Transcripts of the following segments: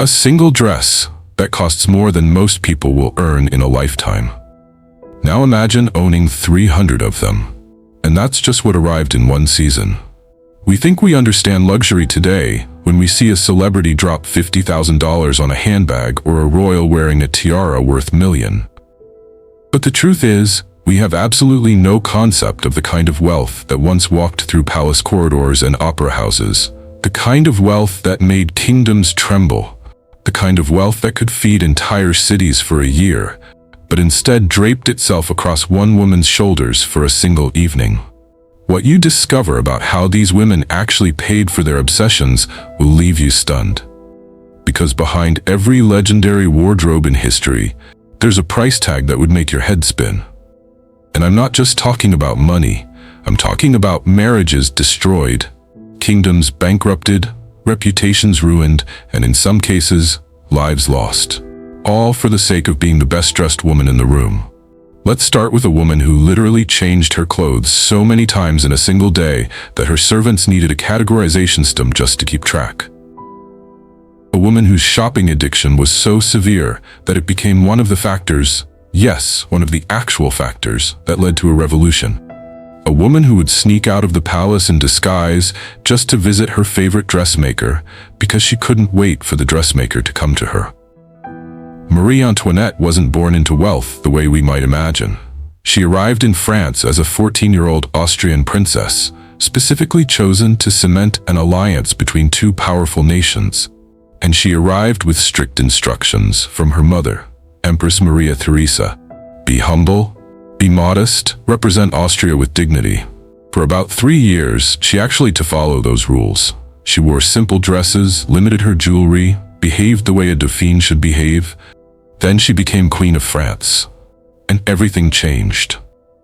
A single dress that costs more than most people will earn in a lifetime. Now imagine owning 300 of them. And that's just what arrived in one season. We think we understand luxury today when we see a celebrity drop $50,000 on a handbag or a royal wearing a tiara worth millions. But the truth is, we have absolutely no concept of the kind of wealth that once walked through palace corridors and opera houses, the kind of wealth that made kingdoms tremble, the kind of wealth that could feed entire cities for a year, but instead draped itself across one woman's shoulders for a single evening. What you discover about how these women actually paid for their obsessions will leave you stunned. Because behind every legendary wardrobe in history, there's a price tag that would make your head spin. And I'm not just talking about money, I'm talking about marriages destroyed, kingdoms bankrupted, reputations ruined, and in some cases, lives lost. All for the sake of being the best-dressed woman in the room. Let's start with a woman who literally changed her clothes so many times in a single day that her servants needed a categorization system just to keep track. A woman whose shopping addiction was so severe that it became one of the factors, yes, one of the actual factors, that led to a revolution. A woman who would sneak out of the palace in disguise just to visit her favorite dressmaker because she couldn't wait for the dressmaker to come to her. Marie Antoinette wasn't born into wealth the way we might imagine. She arrived in France as a 14-year-old Austrian princess, specifically chosen to cement an alliance between two powerful nations. And she arrived with strict instructions from her mother, Empress Maria Theresa. Be humble, be modest, represent Austria with dignity. For about 3 years, she actually had to follow those rules. She wore simple dresses, limited her jewelry, behaved the way a dauphine should behave. Then she became Queen of France. And everything changed.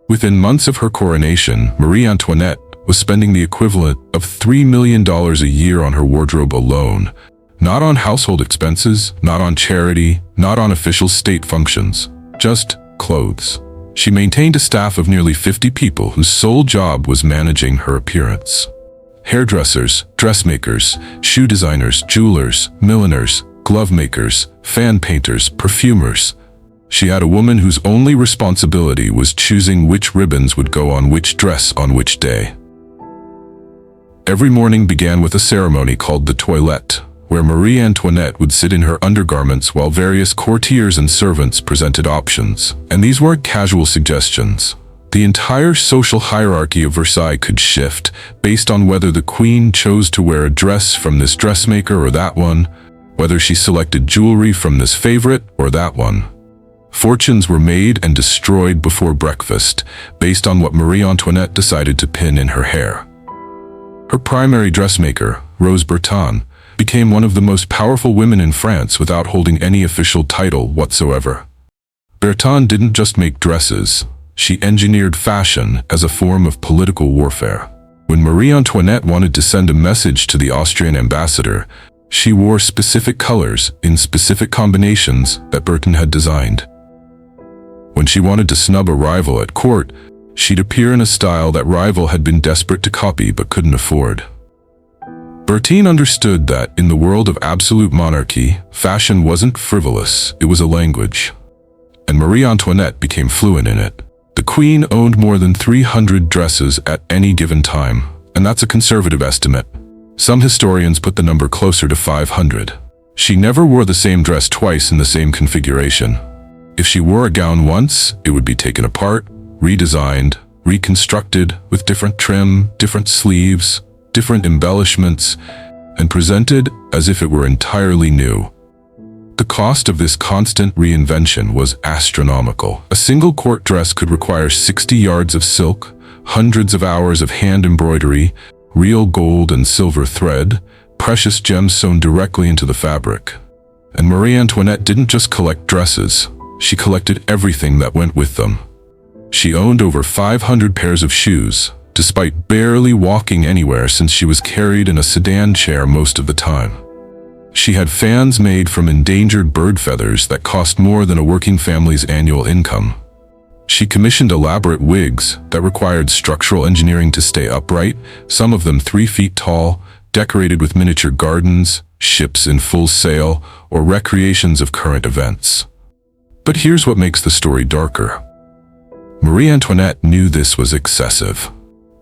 Within months of her coronation, Marie Antoinette was spending the equivalent of $3 million a year on her wardrobe alone. Not on household expenses, not on charity, not on official state functions, just clothes. She maintained a staff of nearly 50 people whose sole job was managing her appearance. Hairdressers, dressmakers, shoe designers, jewelers, milliners, glove makers, fan painters, perfumers. She had a woman whose only responsibility was choosing which ribbons would go on which dress on which day. Every morning began with a ceremony called the toilette, where Marie Antoinette would sit in her undergarments while various courtiers and servants presented options. And these weren't casual suggestions. The entire social hierarchy of Versailles could shift based on whether the queen chose to wear a dress from this dressmaker or that one, whether she selected jewelry from this favorite or that one. Fortunes were made and destroyed before breakfast based on what Marie Antoinette decided to pin in her hair. Her primary dressmaker, Rose Bertin, became one of the most powerful women in France without holding any official title whatsoever. Bertin didn't just make dresses, she engineered fashion as a form of political warfare. When Marie Antoinette wanted to send a message to the Austrian ambassador, she wore specific colors in specific combinations that Bertin had designed. When she wanted to snub a rival at court, she'd appear in a style that rival had been desperate to copy but couldn't afford. Bertin understood that, in the world of absolute monarchy, fashion wasn't frivolous, it was a language. And Marie Antoinette became fluent in it. The queen owned more than 300 dresses at any given time, and that's a conservative estimate. Some historians put the number closer to 500. She never wore the same dress twice in the same configuration. If she wore a gown once, it would be taken apart, redesigned, reconstructed with different trim, different sleeves, different embellishments, and presented as if it were entirely new. The cost of this constant reinvention was astronomical. A single court dress could require 60 yards of silk, hundreds of hours of hand embroidery, real gold and silver thread, precious gems sewn directly into the fabric. And Marie Antoinette didn't just collect dresses, she collected everything that went with them. She owned over 500 pairs of shoes, despite barely walking anywhere since she was carried in a sedan chair most of the time. She had fans made from endangered bird feathers that cost more than a working family's annual income. She commissioned elaborate wigs that required structural engineering to stay upright, some of them 3 feet tall, decorated with miniature gardens, ships in full sail, or recreations of current events. But here's what makes the story darker. Marie Antoinette knew this was excessive.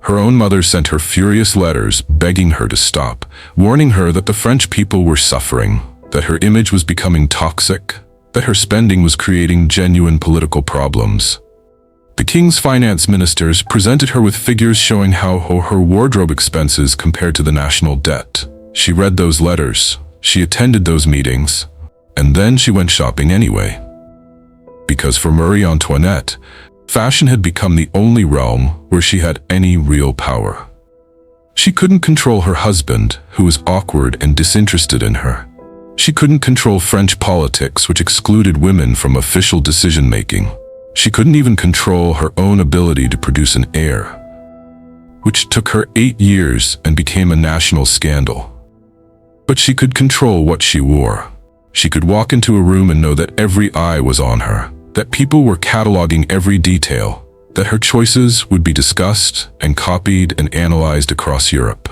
Her own mother sent her furious letters begging her to stop, warning her that the French people were suffering, that her image was becoming toxic, that her spending was creating genuine political problems. The king's finance ministers presented her with figures showing how her wardrobe expenses compared to the national debt. She read those letters, she attended those meetings, and then she went shopping anyway. Because for Marie Antoinette, fashion had become the only realm where she had any real power. She couldn't control her husband, who was awkward and disinterested in her. She couldn't control French politics, which excluded women from official decision-making. She couldn't even control her own ability to produce an heir, which took her 8 years and became a national scandal. But she could control what she wore. She could walk into a room and know that every eye was on her, that people were cataloging every detail, that her choices would be discussed and copied and analyzed across Europe.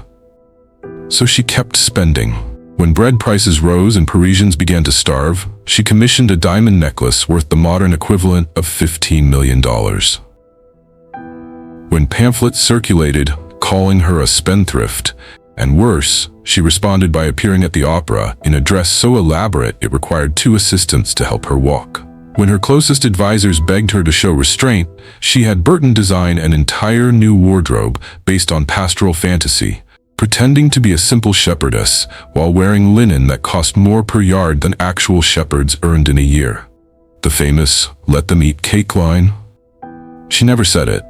So she kept spending. When bread prices rose and Parisians began to starve, she commissioned a diamond necklace worth the modern equivalent of $15 million. When pamphlets circulated, calling her a spendthrift, and worse, she responded by appearing at the opera in a dress so elaborate it required 2 assistants to help her walk. When her closest advisors begged her to show restraint, she had Burton design an entire new wardrobe based on pastoral fantasy, pretending to be a simple shepherdess while wearing linen that cost more per yard than actual shepherds earned in a year. The famous "let them eat cake" line? She never said it,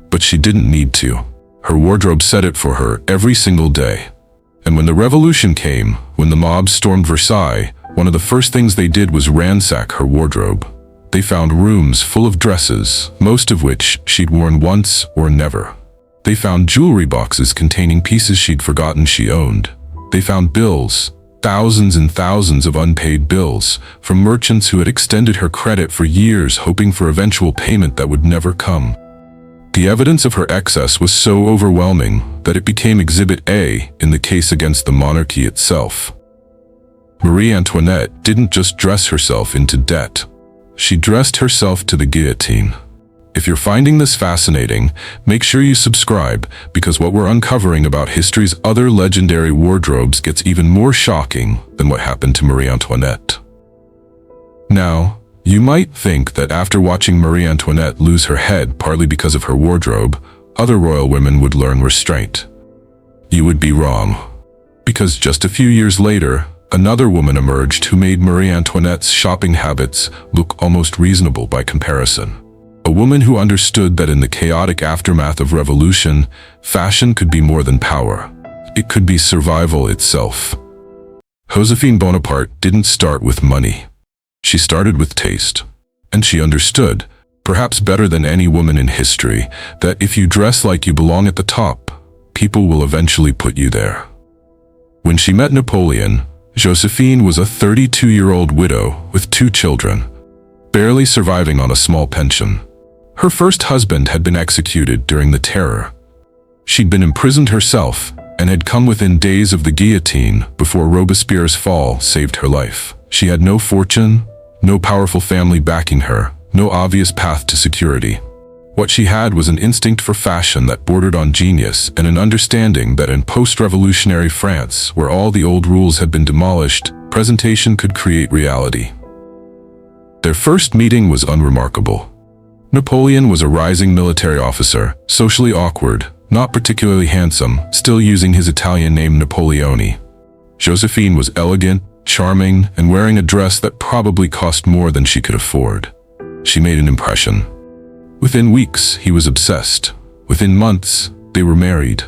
but she didn't need to. Her wardrobe said it for her every single day. And when the revolution came, when the mob stormed Versailles, one of the first things they did was ransack her wardrobe. They found rooms full of dresses, most of which she'd worn once or never. They found jewelry boxes containing pieces she'd forgotten she owned. They found bills, thousands and thousands of unpaid bills, from merchants who had extended her credit for years hoping for eventual payment that would never come. The evidence of her excess was so overwhelming that it became Exhibit A in the case against the monarchy itself. Marie Antoinette didn't just dress herself into debt. She dressed herself to the guillotine. If you're finding this fascinating, make sure you subscribe, because what we're uncovering about history's other legendary wardrobes gets even more shocking than what happened to Marie Antoinette. Now, you might think that after watching Marie Antoinette lose her head partly because of her wardrobe, other royal women would learn restraint. You would be wrong, because just a few years later, another woman emerged who made Marie Antoinette's shopping habits look almost reasonable by comparison. A woman who understood that in the chaotic aftermath of revolution, fashion could be more than power. It could be survival itself. Joséphine Bonaparte didn't start with money. She started with taste. And she understood, perhaps better than any woman in history, that if you dress like you belong at the top, people will eventually put you there. When she met Napoleon, Joséphine was a 32-year-old widow with 2 children, barely surviving on a small pension. Her first husband had been executed during the Terror. She'd been imprisoned herself and had come within days of the guillotine before Robespierre's fall saved her life. She had no fortune, no powerful family backing her, no obvious path to security. What she had was an instinct for fashion that bordered on genius and an understanding that in post-revolutionary France, where all the old rules had been demolished, presentation could create reality. Their first meeting was unremarkable. Napoleon was a rising military officer, socially awkward, not particularly handsome, still using his Italian name Napoleone. Joséphine was elegant, charming, and wearing a dress that probably cost more than she could afford. She made an impression. Within weeks, he was obsessed. Within months, they were married.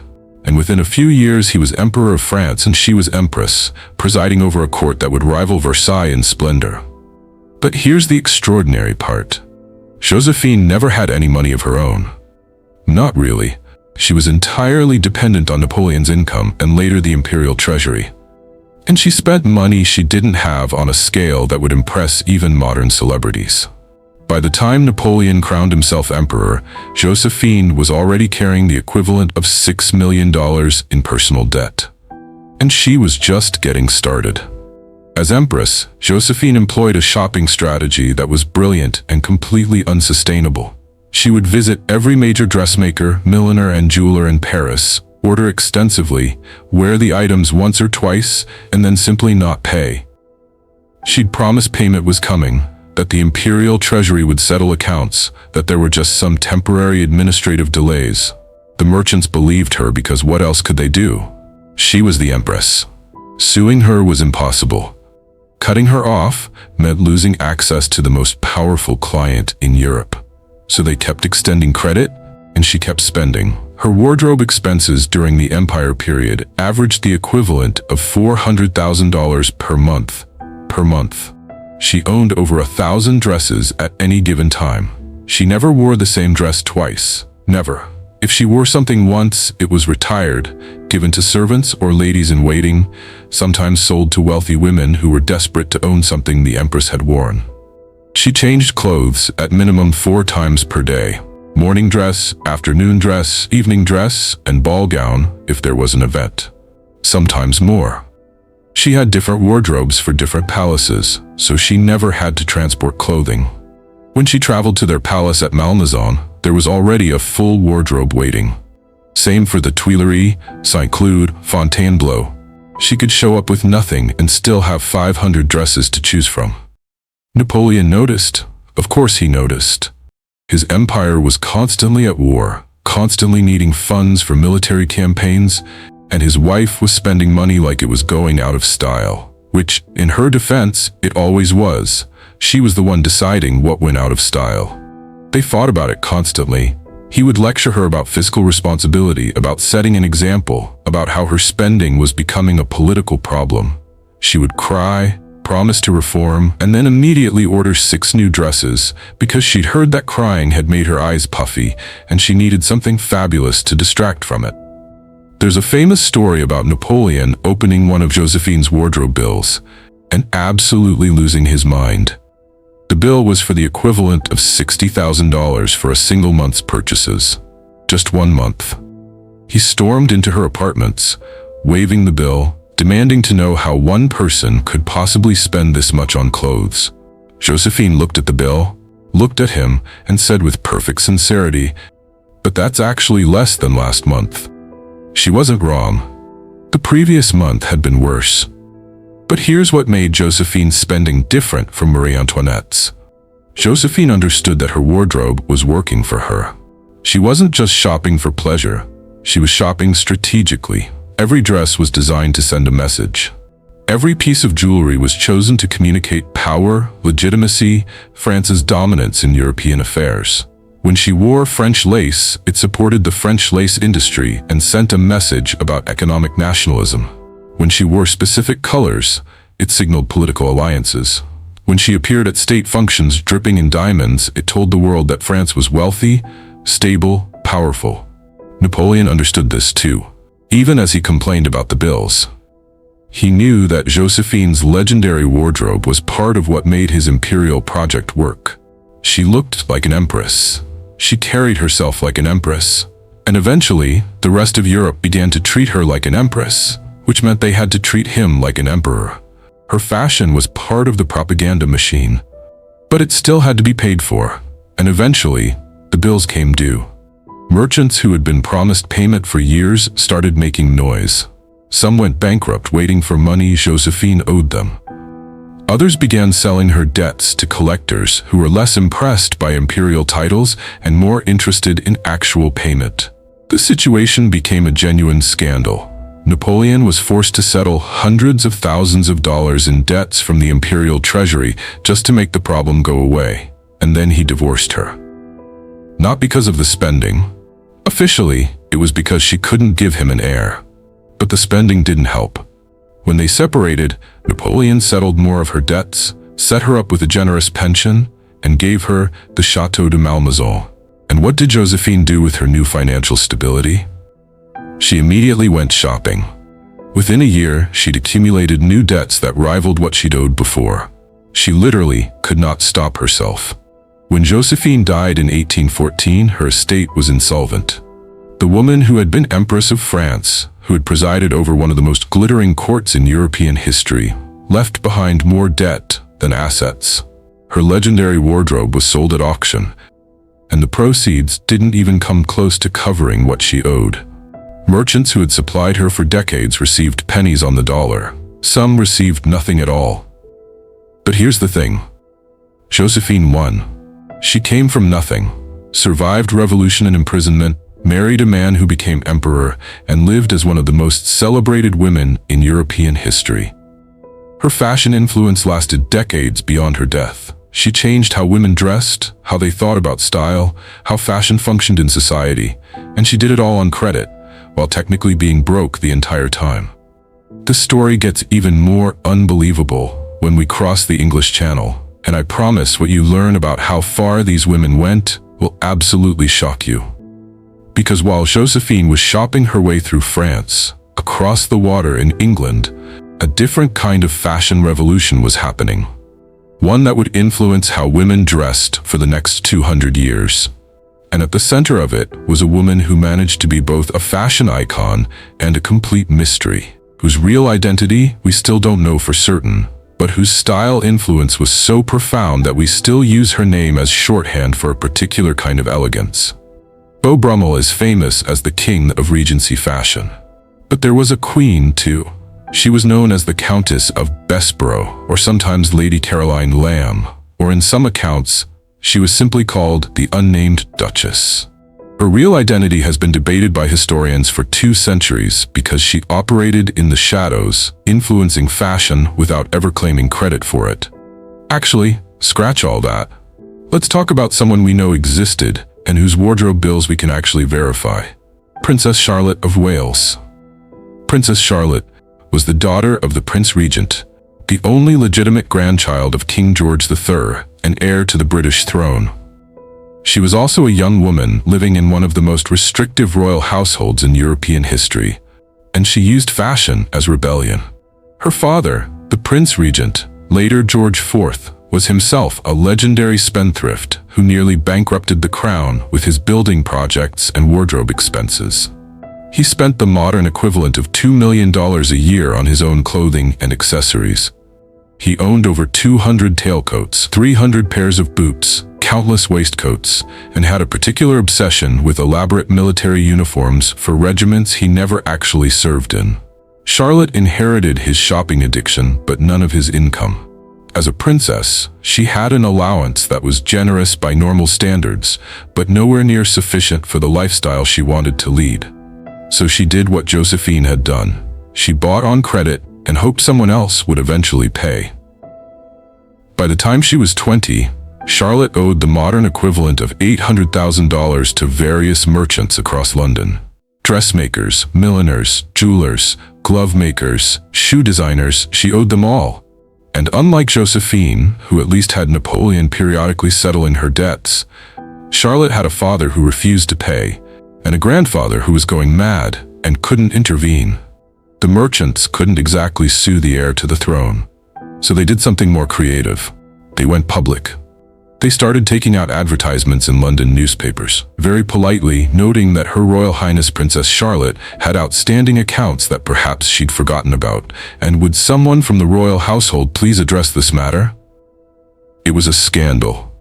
And within a few years, he was Emperor of France and she was Empress, presiding over a court that would rival Versailles in splendor. But here's the extraordinary part. Joséphine never had any money of her own. Not really. She was entirely dependent on Napoleon's income and later the imperial treasury. And she spent money she didn't have on a scale that would impress even modern celebrities. By the time Napoleon crowned himself emperor, Joséphine was already carrying the equivalent of $6 million in personal debt. and she was just getting started. As Empress, Josephine employed a shopping strategy that was brilliant and completely unsustainable. She would visit every major dressmaker, milliner, and jeweler in Paris, order extensively, wear the items once or twice, and then simply not pay. She'd promise payment was coming, that the imperial treasury would settle accounts, that there were just some temporary administrative delays. The merchants believed her because what else could they do? She was the Empress. Suing her was impossible. Cutting her off meant losing access to the most powerful client in Europe. So they kept extending credit, and she kept spending. Her wardrobe expenses during the Empire period averaged the equivalent of $400,000 per month. She owned over 1,000 dresses at any given time. She never wore the same dress twice. Never. If she wore something once, it was retired, given to servants or ladies in waiting, sometimes sold to wealthy women who were desperate to own something the Empress had worn. She changed clothes at minimum 4 times per day. Morning dress, afternoon dress, evening dress, and ball gown if there was an event. Sometimes more. She had different wardrobes for different palaces, so she never had to transport clothing. When she traveled to their palace at Malmaison, there was already a full wardrobe waiting. Same for the Tuileries, Saint-Cloud, Fontainebleau. She could show up with nothing and still have 500 dresses to choose from. Napoleon noticed. Of course he noticed. His empire was constantly at war, constantly needing funds for military campaigns, and his wife was spending money like it was going out of style, which, in her defense, it always was. She was the one deciding what went out of style. They fought about it constantly. He would lecture her about fiscal responsibility, about setting an example, about how her spending was becoming a political problem. She would cry, promise to reform, and then immediately order 6 new dresses because she'd heard that crying had made her eyes puffy and she needed something fabulous to distract from it. There's a famous story about Napoleon opening one of Josephine's wardrobe bills and absolutely losing his mind. The bill was for the equivalent of $60,000 for a single month's purchases. Just 1 month. He stormed into her apartments, waving the bill, demanding to know how one person could possibly spend this much on clothes. Josephine looked at the bill, looked at him, and said with perfect sincerity, "But that's actually less than last month." She wasn't wrong. The previous month had been worse. But here's what made Josephine's spending different from Marie Antoinette's. Josephine understood that her wardrobe was working for her. She wasn't just shopping for pleasure. She was shopping strategically. Every dress was designed to send a message. Every piece of jewelry was chosen to communicate power, legitimacy, France's dominance in European affairs. When she wore French lace, it supported the French lace industry and sent a message about economic nationalism. When she wore specific colors, it signaled political alliances. When she appeared at state functions dripping in diamonds, it told the world that France was wealthy, stable, powerful. Napoleon understood this too, even as he complained about the bills. He knew that Josephine's legendary wardrobe was part of what made his imperial project work. She looked like an empress. She carried herself like an empress. And eventually, the rest of Europe began to treat her like an empress, which meant they had to treat him like an emperor. Her fashion was part of the propaganda machine. But it still had to be paid for, and eventually, the bills came due. Merchants who had been promised payment for years started making noise. Some went bankrupt waiting for money Josephine owed them. Others began selling her debts to collectors who were less impressed by imperial titles and more interested in actual payment. The situation became a genuine scandal. Napoleon was forced to settle hundreds of thousands of dollars in debts from the imperial treasury just to make the problem go away, and then he divorced her. Not because of the spending. Officially, it was because she couldn't give him an heir. But the spending didn't help. When they separated, Napoleon settled more of her debts, set her up with a generous pension, and gave her the Château de Malmaison. And what did Josephine do with her new financial stability? She immediately went shopping. Within a year, she'd accumulated new debts that rivaled what she'd owed before. She literally could not stop herself. When Josephine died in 1814, her estate was insolvent. The woman who had been Empress of France, who had presided over one of the most glittering courts in European history, left behind more debt than assets. Her legendary wardrobe was sold at auction, and the proceeds didn't even come close to covering what she owed. Merchants who had supplied her for decades received pennies on the dollar. Some received nothing at all. But here's the thing. Josephine won. She came from nothing, survived revolution and imprisonment, married a man who became emperor, and lived as one of the most celebrated women in European history. Her fashion influence lasted decades beyond her death. She changed how women dressed, how they thought about style, how fashion functioned in society, and she did it all on credit, while technically being broke the entire time. The story gets even more unbelievable when we cross the English Channel, and I promise what you learn about how far these women went will absolutely shock you. Because while Josephine was shopping her way through France, across the water in England, a different kind of fashion revolution was happening. One that would influence how women dressed for the next 200 years. And at the center of it was a woman who managed to be both a fashion icon and a complete mystery, whose real identity we still don't know for certain, but whose style influence was so profound that we still use her name as shorthand for a particular kind of elegance. Beau Brummel is famous as the king of Regency fashion. But there was a queen too. She was known as the Countess of Bessborough, or sometimes Lady Caroline Lamb, or in some accounts, she was simply called the unnamed Duchess. Her real identity has been debated by historians for 2 centuries because she operated in the shadows, influencing fashion without ever claiming credit for it. Actually, scratch all that. Let's talk about someone we know existed and whose wardrobe bills we can actually verify. Princess Charlotte of Wales. Princess Charlotte was the daughter of the Prince Regent, the only legitimate grandchild of King George III and heir to the British throne. She was also a young woman living in one of the most restrictive royal households in European history, and she used fashion as rebellion. Her father, the Prince Regent, later George IV, was himself a legendary spendthrift who nearly bankrupted the crown with his building projects and wardrobe expenses. He spent the modern equivalent of $2 million a year on his own clothing and accessories. He owned over 200 tailcoats, 300 pairs of boots, countless waistcoats, and had a particular obsession with elaborate military uniforms for regiments he never actually served in. Charlotte inherited his shopping addiction, but none of his income. As a princess, she had an allowance that was generous by normal standards, but nowhere near sufficient for the lifestyle she wanted to lead. So she did what Josephine had done. She bought on credit and hoped someone else would eventually pay. By the time she was 20, Charlotte owed the modern equivalent of $800,000 to various merchants across London. Dressmakers, milliners, jewelers, glove makers, shoe designers, she owed them all. And unlike Josephine, who at least had Napoleon periodically settling her debts, Charlotte had a father who refused to pay, and a grandfather who was going mad and couldn't intervene. The merchants couldn't exactly sue the heir to the throne, so they did something more creative. They went public. They started taking out advertisements in London newspapers, very politely noting that Her Royal Highness Princess Charlotte had outstanding accounts that perhaps she'd forgotten about, and would someone from the royal household please address this matter? It was a scandal.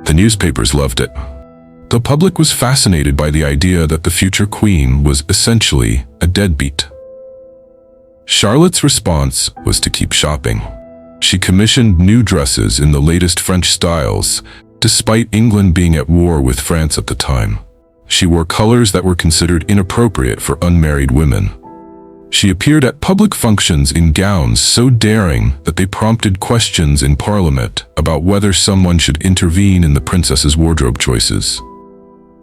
The newspapers loved it. The public was fascinated by the idea that the future queen was essentially a deadbeat. Charlotte's response was to keep shopping. She commissioned new dresses in the latest French styles, despite England being at war with France at the time. She wore colors that were considered inappropriate for unmarried women. She appeared at public functions in gowns so daring that they prompted questions in Parliament about whether someone should intervene in the princess's wardrobe choices.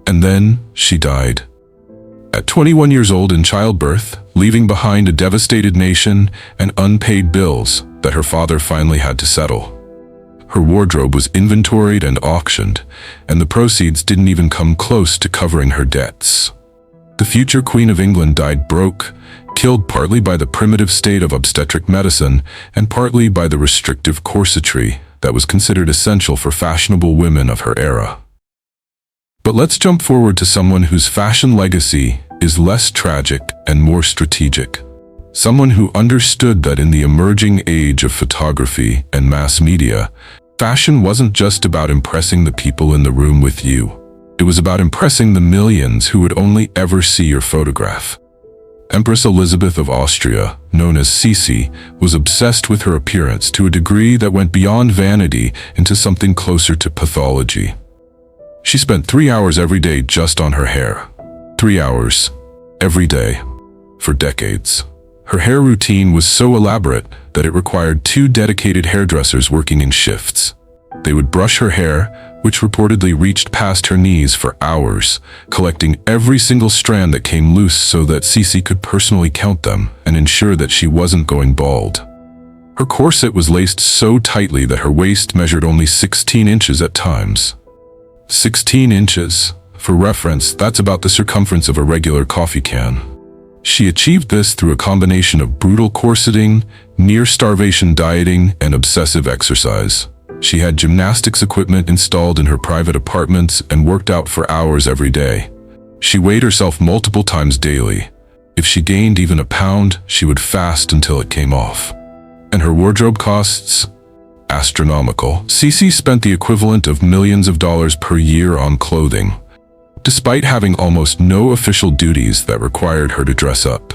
And then she died. At 21 years old in childbirth, leaving behind a devastated nation and unpaid bills that her father finally had to settle. Her wardrobe was inventoried and auctioned, and the proceeds didn't even come close to covering her debts. The future Queen of England died broke, killed partly by the primitive state of obstetric medicine and partly by the restrictive corsetry that was considered essential for fashionable women of her era. But let's jump forward to someone whose fashion legacy is less tragic and more strategic. Someone who understood that in the emerging age of photography and mass media, fashion wasn't just about impressing the people in the room with you. It was about impressing the millions who would only ever see your photograph. Empress Elizabeth of Austria, known as Sisi, was obsessed with her appearance to a degree that went beyond vanity into something closer to pathology. She spent 3 hours every day just on her hair. 3 hours, every day, for decades. Her hair routine was so elaborate that it required 2 dedicated hairdressers working in shifts. They would brush her hair, which reportedly reached past her knees for hours, collecting every single strand that came loose so that Sisi could personally count them and ensure that she wasn't going bald. Her corset was laced so tightly that her waist measured only 16 inches at times. 16 inches. For reference, that's about the circumference of a regular coffee can. She achieved this through a combination of brutal corseting, near-starvation dieting, and obsessive exercise. She had gymnastics equipment installed in her private apartments and worked out for hours every day. She weighed herself multiple times daily. If she gained even a pound, she would fast until it came off. And her wardrobe costs? Astronomical. Sisi spent the equivalent of millions of dollars per year on clothing, despite having almost no official duties that required her to dress up.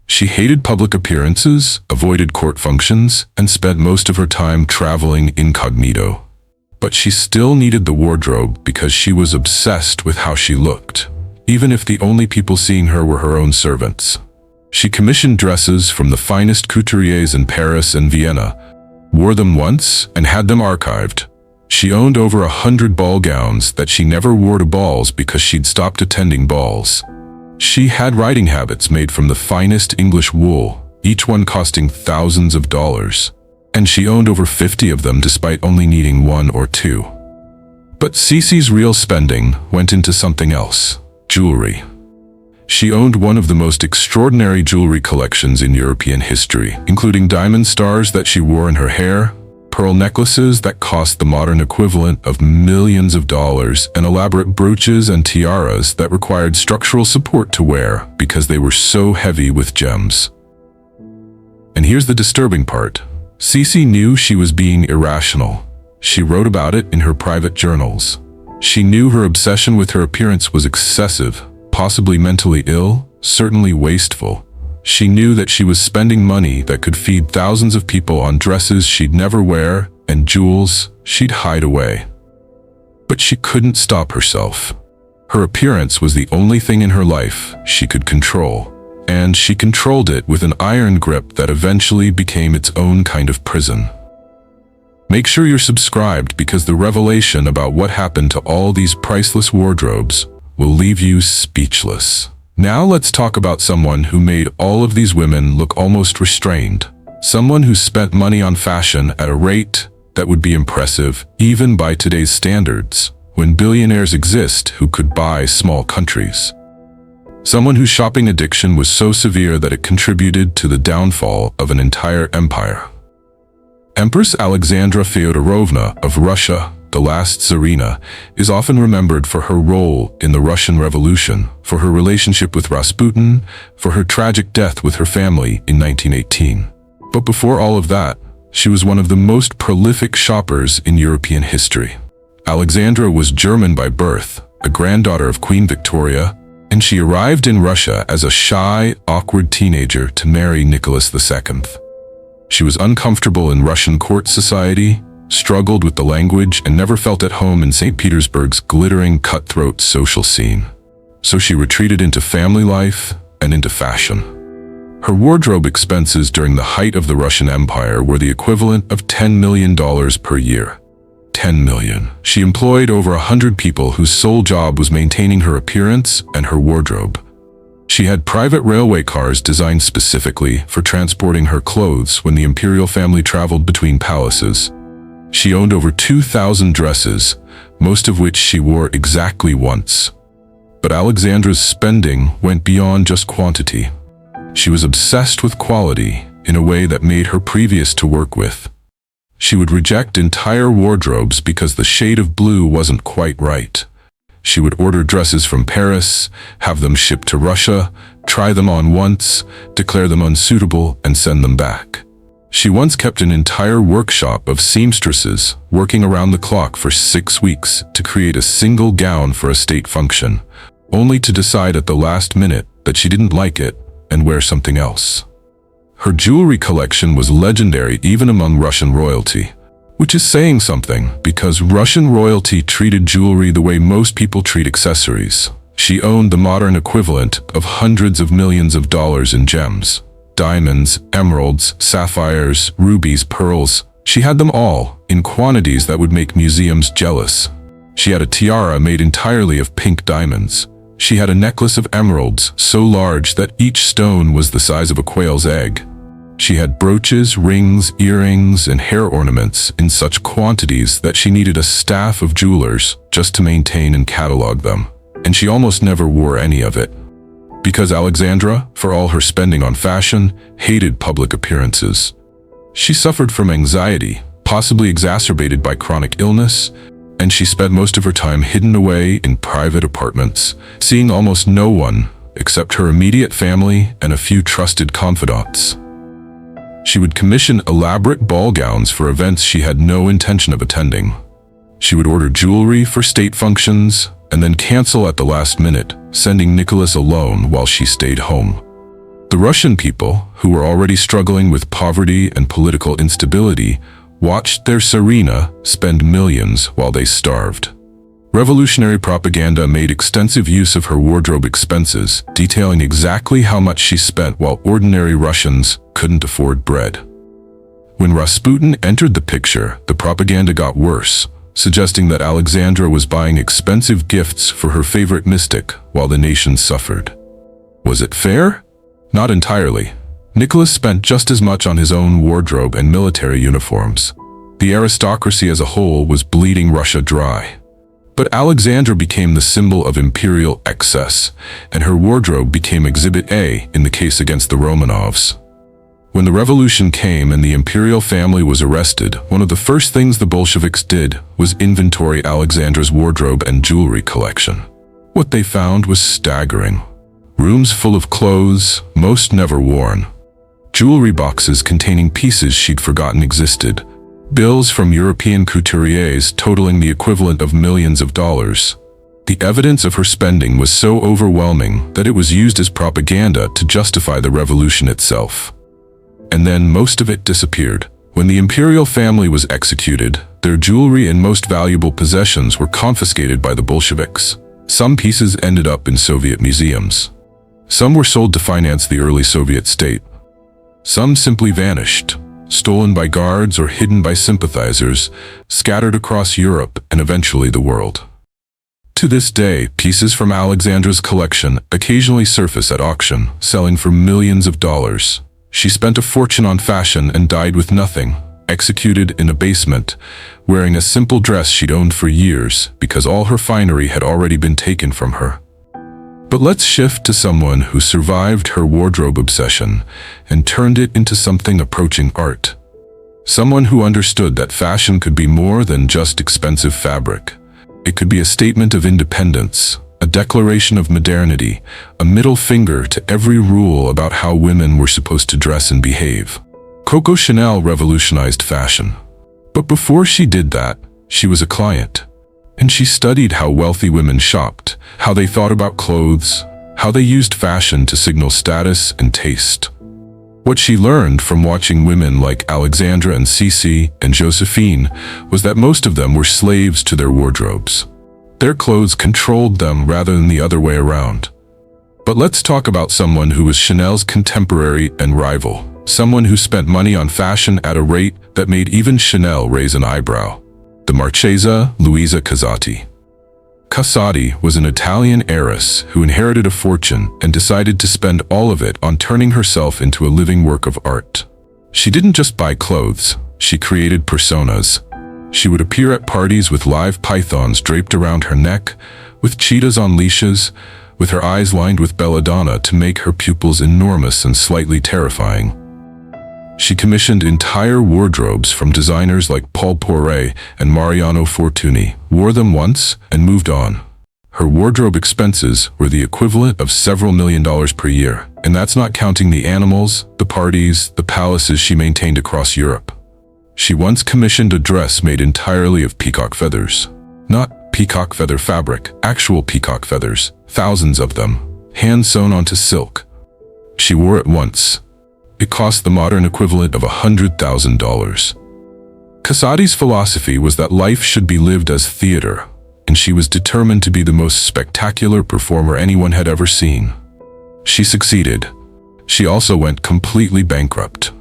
She hated public appearances, avoided court functions, and spent most of her time traveling incognito. But she still needed the wardrobe because she was obsessed with how she looked, even if the only people seeing her were her own servants. She commissioned dresses from the finest couturiers in Paris and Vienna, wore them once, and had them archived. She owned over 100 ball gowns that she never wore to balls because she'd stopped attending balls. She had riding habits made from the finest English wool, each one costing thousands of dollars, and she owned over 50 of them despite only needing 1 or 2. But Sisi's real spending went into something else: jewelry. She owned one of the most extraordinary jewelry collections in European history, including diamond stars that she wore in her hair, pearl necklaces that cost the modern equivalent of millions of dollars, and elaborate brooches and tiaras that required structural support to wear because they were so heavy with gems. And here's the disturbing part. Sisi knew she was being irrational. She wrote about it in her private journals. She knew her obsession with her appearance was excessive, possibly mentally ill, certainly wasteful. She knew that she was spending money that could feed thousands of people on dresses she'd never wear and jewels she'd hide away. But she couldn't stop herself. Her appearance was the only thing in her life she could control, and she controlled it with an iron grip that eventually became its own kind of prison. Make sure you're subscribed because the revelation about what happened to all these priceless wardrobes will leave you speechless. Now let's talk about someone who made all of these women look almost restrained. Someone who spent money on fashion at a rate that would be impressive even by today's standards, when billionaires exist who could buy small countries. Someone whose shopping addiction was so severe that it contributed to the downfall of an entire empire. Empress Alexandra Feodorovna of Russia, the last Tsarina, is often remembered for her role in the Russian Revolution, for her relationship with Rasputin, for her tragic death with her family in 1918. But before all of that, she was one of the most prolific shoppers in European history. Alexandra was German by birth, a granddaughter of Queen Victoria, and she arrived in Russia as a shy, awkward teenager to marry Nicholas II. She was uncomfortable in Russian court society, struggled with the language, and never felt at home in St. Petersburg's glittering, cutthroat social scene. So she retreated into family life and into fashion. Her wardrobe expenses during the height of the Russian Empire were the equivalent of $10 million per year. 10 million. She employed over 100 people whose sole job was maintaining her appearance and her wardrobe. She had private railway cars designed specifically for transporting her clothes when the imperial family traveled between palaces. She owned over 2,000 dresses, most of which she wore exactly once. But Alexandra's spending went beyond just quantity. She was obsessed with quality in a way that made her previous to work with. She would reject entire wardrobes because the shade of blue wasn't quite right. She would order dresses from Paris, have them shipped to Russia, try them on once, declare them unsuitable, and send them back. She once kept an entire workshop of seamstresses working around the clock for 6 weeks to create a single gown for a state function, only to decide at the last minute that she didn't like it and wear something else. Her jewelry collection was legendary even among Russian royalty, which is saying something because Russian royalty treated jewelry the way most people treat accessories. She owned the modern equivalent of hundreds of millions of dollars in gems. Diamonds, emeralds, sapphires, rubies, pearls. She had them all, in quantities that would make museums jealous. She had a tiara made entirely of pink diamonds. She had a necklace of emeralds so large that each stone was the size of a quail's egg. She had brooches, rings, earrings, and hair ornaments in such quantities that she needed a staff of jewelers just to maintain and catalog them. And she almost never wore any of it. Because Alexandra, for all her spending on fashion, hated public appearances. She suffered from anxiety, possibly exacerbated by chronic illness, and she spent most of her time hidden away in private apartments, seeing almost no one except her immediate family and a few trusted confidants. She would commission elaborate ball gowns for events she had no intention of attending. She would order jewelry for state functions and then cancel at the last minute, sending Nicholas alone while she stayed home. The Russian people, who were already struggling with poverty and political instability, watched their Tsarina spend millions while they starved. Revolutionary propaganda made extensive use of her wardrobe expenses, detailing exactly how much she spent while ordinary Russians couldn't afford bread. When Rasputin entered the picture, the propaganda got worse, suggesting that Alexandra was buying expensive gifts for her favorite mystic while the nation suffered. Was it fair? Not entirely. Nicholas spent just as much on his own wardrobe and military uniforms. The aristocracy as a whole was bleeding Russia dry. But Alexandra became the symbol of imperial excess, and her wardrobe became Exhibit A in the case against the Romanovs. When the revolution came and the imperial family was arrested, one of the first things the Bolsheviks did was inventory Alexandra's wardrobe and jewelry collection. What they found was staggering. Rooms full of clothes, most never worn. Jewelry boxes containing pieces she'd forgotten existed. Bills from European couturiers totaling the equivalent of millions of dollars. The evidence of her spending was so overwhelming that it was used as propaganda to justify the revolution itself. And then most of it disappeared. When the imperial family was executed, their jewelry and most valuable possessions were confiscated by the Bolsheviks. Some pieces ended up in Soviet museums. Some were sold to finance the early Soviet state. Some simply vanished, stolen by guards or hidden by sympathizers, scattered across Europe and eventually the world. To this day, pieces from Alexandra's collection occasionally surface at auction, selling for millions of dollars. She spent a fortune on fashion and died with nothing, executed in a basement, wearing a simple dress she'd owned for years because all her finery had already been taken from her. But let's shift to someone who survived her wardrobe obsession and turned it into something approaching art. Someone who understood that fashion could be more than just expensive fabric. It could be a statement of independence, a declaration of modernity, a middle finger to every rule about how women were supposed to dress and behave. Coco Chanel revolutionized fashion. But before she did that, she was a client. And she studied how wealthy women shopped, how they thought about clothes, how they used fashion to signal status and taste. What she learned from watching women like Alexandra and Cece and Josephine was that most of them were slaves to their wardrobes. Their clothes controlled them rather than the other way around. But let's talk about someone who was Chanel's contemporary and rival, someone who spent money on fashion at a rate that made even Chanel raise an eyebrow. The Marchesa Luisa Casati. Casati was an Italian heiress who inherited a fortune and decided to spend all of it on turning herself into a living work of art. She didn't just buy clothes, she created personas. She would appear at parties with live pythons draped around her neck, with cheetahs on leashes, with her eyes lined with belladonna to make her pupils enormous and slightly terrifying. She commissioned entire wardrobes from designers like Paul Poiret and Mariano Fortuny, wore them once, and moved on. Her wardrobe expenses were the equivalent of several $1,000,000 per year, and that's not counting the animals, the parties, the palaces she maintained across Europe. She once commissioned a dress made entirely of peacock feathers. Not peacock feather fabric, actual peacock feathers, thousands of them, hand-sewn onto silk. She wore it once. It cost the modern equivalent of $100,000. Casati's philosophy was that life should be lived as theater, and she was determined to be the most spectacular performer anyone had ever seen. She succeeded. She also went completely bankrupt.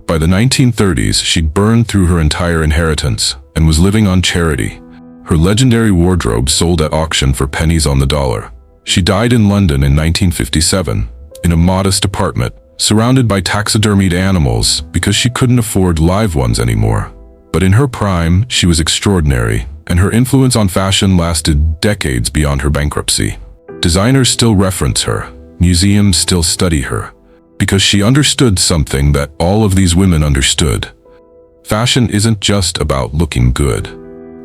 By the 1930s, she'd burned through her entire inheritance and was living on charity. Her legendary wardrobe sold at auction for pennies on the dollar. She died in London in 1957, in a modest apartment, surrounded by taxidermied animals because she couldn't afford live ones anymore. But in her prime, she was extraordinary, and her influence on fashion lasted decades beyond her bankruptcy. Designers still reference her, museums still study her, because she understood something that all of these women understood. Fashion isn't just about looking good.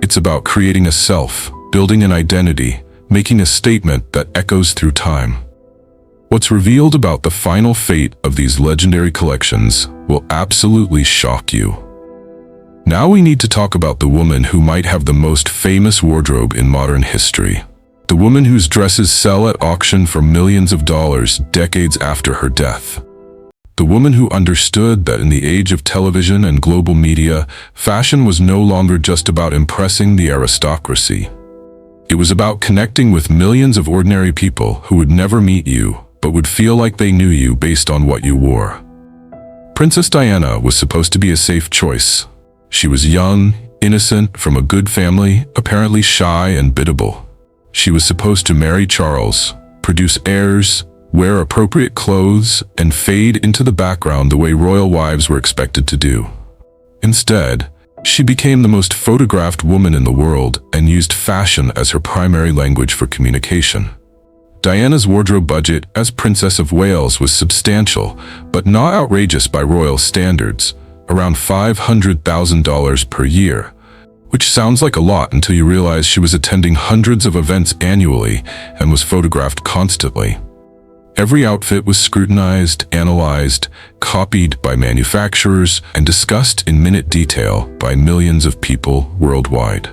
It's about creating a self, building an identity, making a statement that echoes through time. What's revealed about the final fate of these legendary collections will absolutely shock you. Now we need to talk about the woman who might have the most famous wardrobe in modern history. The woman whose dresses sell at auction for millions of dollars decades after her death. The woman who understood that in the age of television and global media, fashion was no longer just about impressing the aristocracy. It was about connecting with millions of ordinary people who would never meet you, but would feel like they knew you based on what you wore. Princess Diana was supposed to be a safe choice. She was young, innocent, from a good family, apparently shy and biddable. She was supposed to marry Charles, produce heirs, wear appropriate clothes, and fade into the background the way royal wives were expected to do. Instead, she became the most photographed woman in the world and used fashion as her primary language for communication. Diana's wardrobe budget as Princess of Wales was substantial, but not outrageous by royal standards, around $500,000 per year, which sounds like a lot until you realize she was attending hundreds of events annually and was photographed constantly. Every outfit was scrutinized, analyzed, copied by manufacturers, and discussed in minute detail by millions of people worldwide.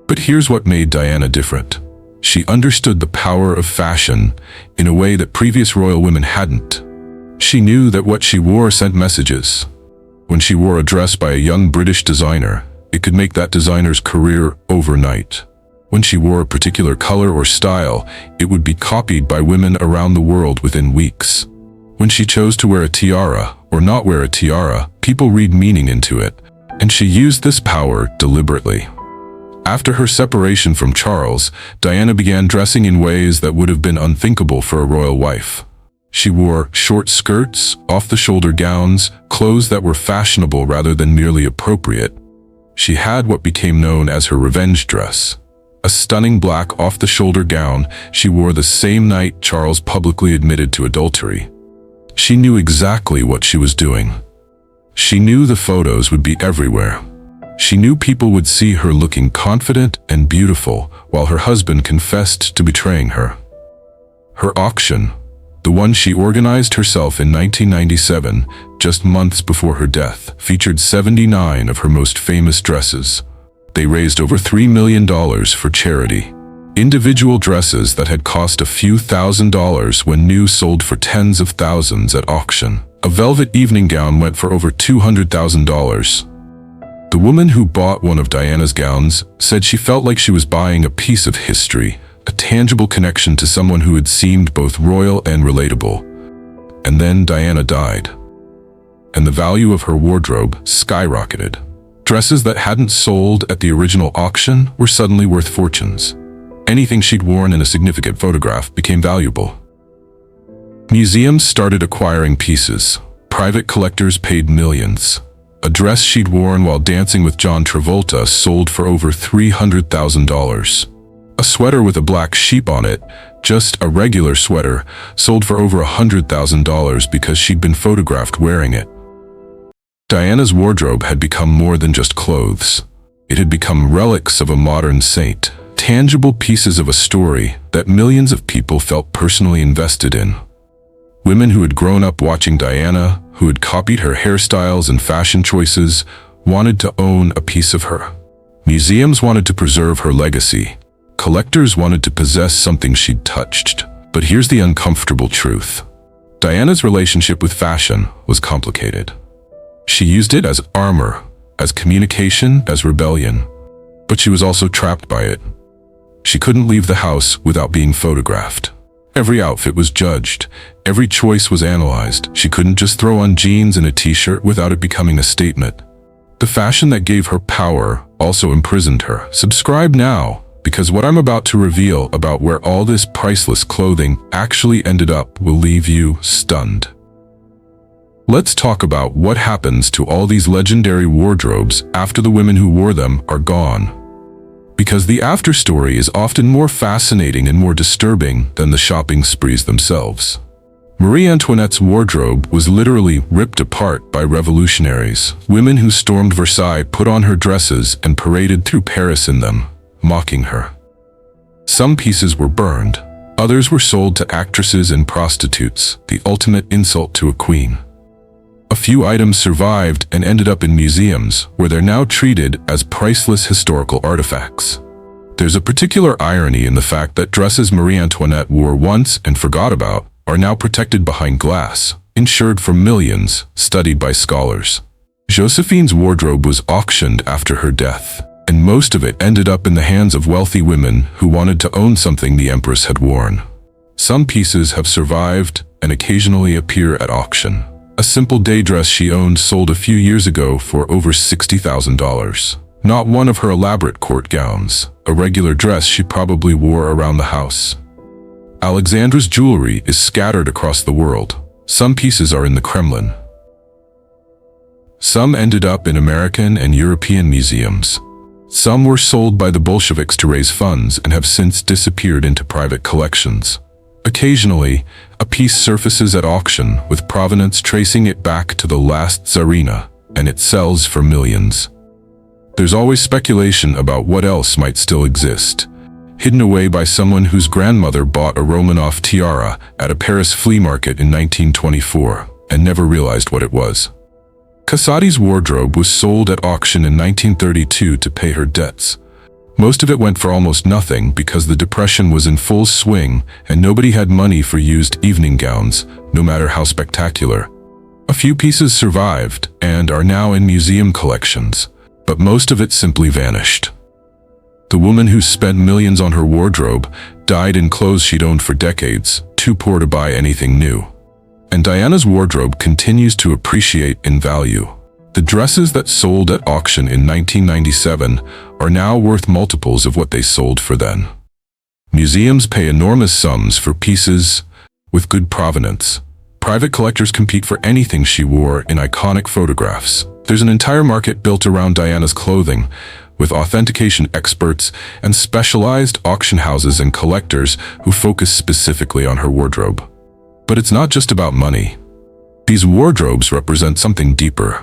But here's what made Diana different. She understood the power of fashion in a way that previous royal women hadn't. She knew that what she wore sent messages. When she wore a dress by a young British designer, it could make that designer's career overnight. When she wore a particular color or style, it would be copied by women around the world within weeks. When she chose to wear a tiara or not wear a tiara, people read meaning into it, and she used this power deliberately. After her separation from Charles, Diana began dressing in ways that would have been unthinkable for a royal wife. She wore short skirts, off-the-shoulder gowns, clothes that were fashionable rather than merely appropriate. She had what became known as her revenge dress. A stunning black off-the-shoulder gown she wore the same night Charles publicly admitted to adultery. She knew exactly what she was doing. She knew the photos would be everywhere. She knew people would see her looking confident and beautiful while her husband confessed to betraying her. Her auction, the one she organized herself in 1997, just months before her death, featured 79 of her most famous dresses. They raised over $3 million for charity. Individual dresses that had cost a few $1,000s when new sold for tens of thousands at auction. A velvet evening gown went for over $200,000. The woman who bought one of Diana's gowns said she felt like she was buying a piece of history, a tangible connection to someone who had seemed both royal and relatable. And then Diana died, and the value of her wardrobe skyrocketed. Dresses that hadn't sold at the original auction were suddenly worth fortunes. Anything she'd worn in a significant photograph became valuable. Museums started acquiring pieces. Private collectors paid millions. A dress she'd worn while dancing with John Travolta sold for over $300,000. A sweater with a black sheep on it, just a regular sweater, sold for over $100,000 because she'd been photographed wearing it. Diana's wardrobe had become more than just clothes. It had become relics of a modern saint, tangible pieces of a story that millions of people felt personally invested in. Women who had grown up watching Diana, who had copied her hairstyles and fashion choices, wanted to own a piece of her. Museums wanted to preserve her legacy. Collectors wanted to possess something she'd touched. But here's the uncomfortable truth. Diana's relationship with fashion was complicated. She used it as armor, as communication, as rebellion. But she was also trapped by it. She couldn't leave the house without being photographed. Every outfit was judged. Every choice was analyzed. She couldn't just throw on jeans and a t-shirt without it becoming a statement. The fashion that gave her power also imprisoned her. Subscribe now, because what I'm about to reveal about where all this priceless clothing actually ended up will leave you stunned. Let's talk about what happens to all these legendary wardrobes after the women who wore them are gone. Because the after story is often more fascinating and more disturbing than the shopping sprees themselves. Marie Antoinette's wardrobe was literally ripped apart by revolutionaries. Women who stormed Versailles put on her dresses and paraded through Paris in them, mocking her. Some pieces were burned, others were sold to actresses and prostitutes, the ultimate insult to a queen. A few items survived and ended up in museums, where they're now treated as priceless historical artifacts. There's a particular irony in the fact that dresses Marie Antoinette wore once and forgot about are now protected behind glass, insured for millions, studied by scholars. Josephine's wardrobe was auctioned after her death, and most of it ended up in the hands of wealthy women who wanted to own something the empress had worn. Some pieces have survived and occasionally appear at auction. A simple day dress she owned sold a few years ago for over $60,000. Not one of her elaborate court gowns, a regular dress she probably wore around the house. Alexandra's jewelry is scattered across the world. Some pieces are in the Kremlin. Some ended up in American and European museums. Some were sold by the Bolsheviks to raise funds and have since disappeared into private collections. Occasionally, a piece surfaces at auction with provenance tracing it back to the last Tsarina, and it sells for millions. There's always speculation about what else might still exist, hidden away by someone whose grandmother bought a Romanov tiara at a Paris flea market in 1924 and never realized what it was. Casati's wardrobe was sold at auction in 1932 to pay her debts. Most of it went for almost nothing because the Depression was in full swing and nobody had money for used evening gowns, no matter how spectacular. A few pieces survived and are now in museum collections, but most of it simply vanished. The woman who spent millions on her wardrobe died in clothes she'd owned for decades, too poor to buy anything new. And Diana's wardrobe continues to appreciate in value. The dresses that sold at auction in 1997 are now worth multiples of what they sold for then. Museums pay enormous sums for pieces with good provenance. Private collectors compete for anything she wore in iconic photographs. There's an entire market built around Diana's clothing, with authentication experts and specialized auction houses and collectors who focus specifically on her wardrobe. But it's not just about money. These wardrobes represent something deeper.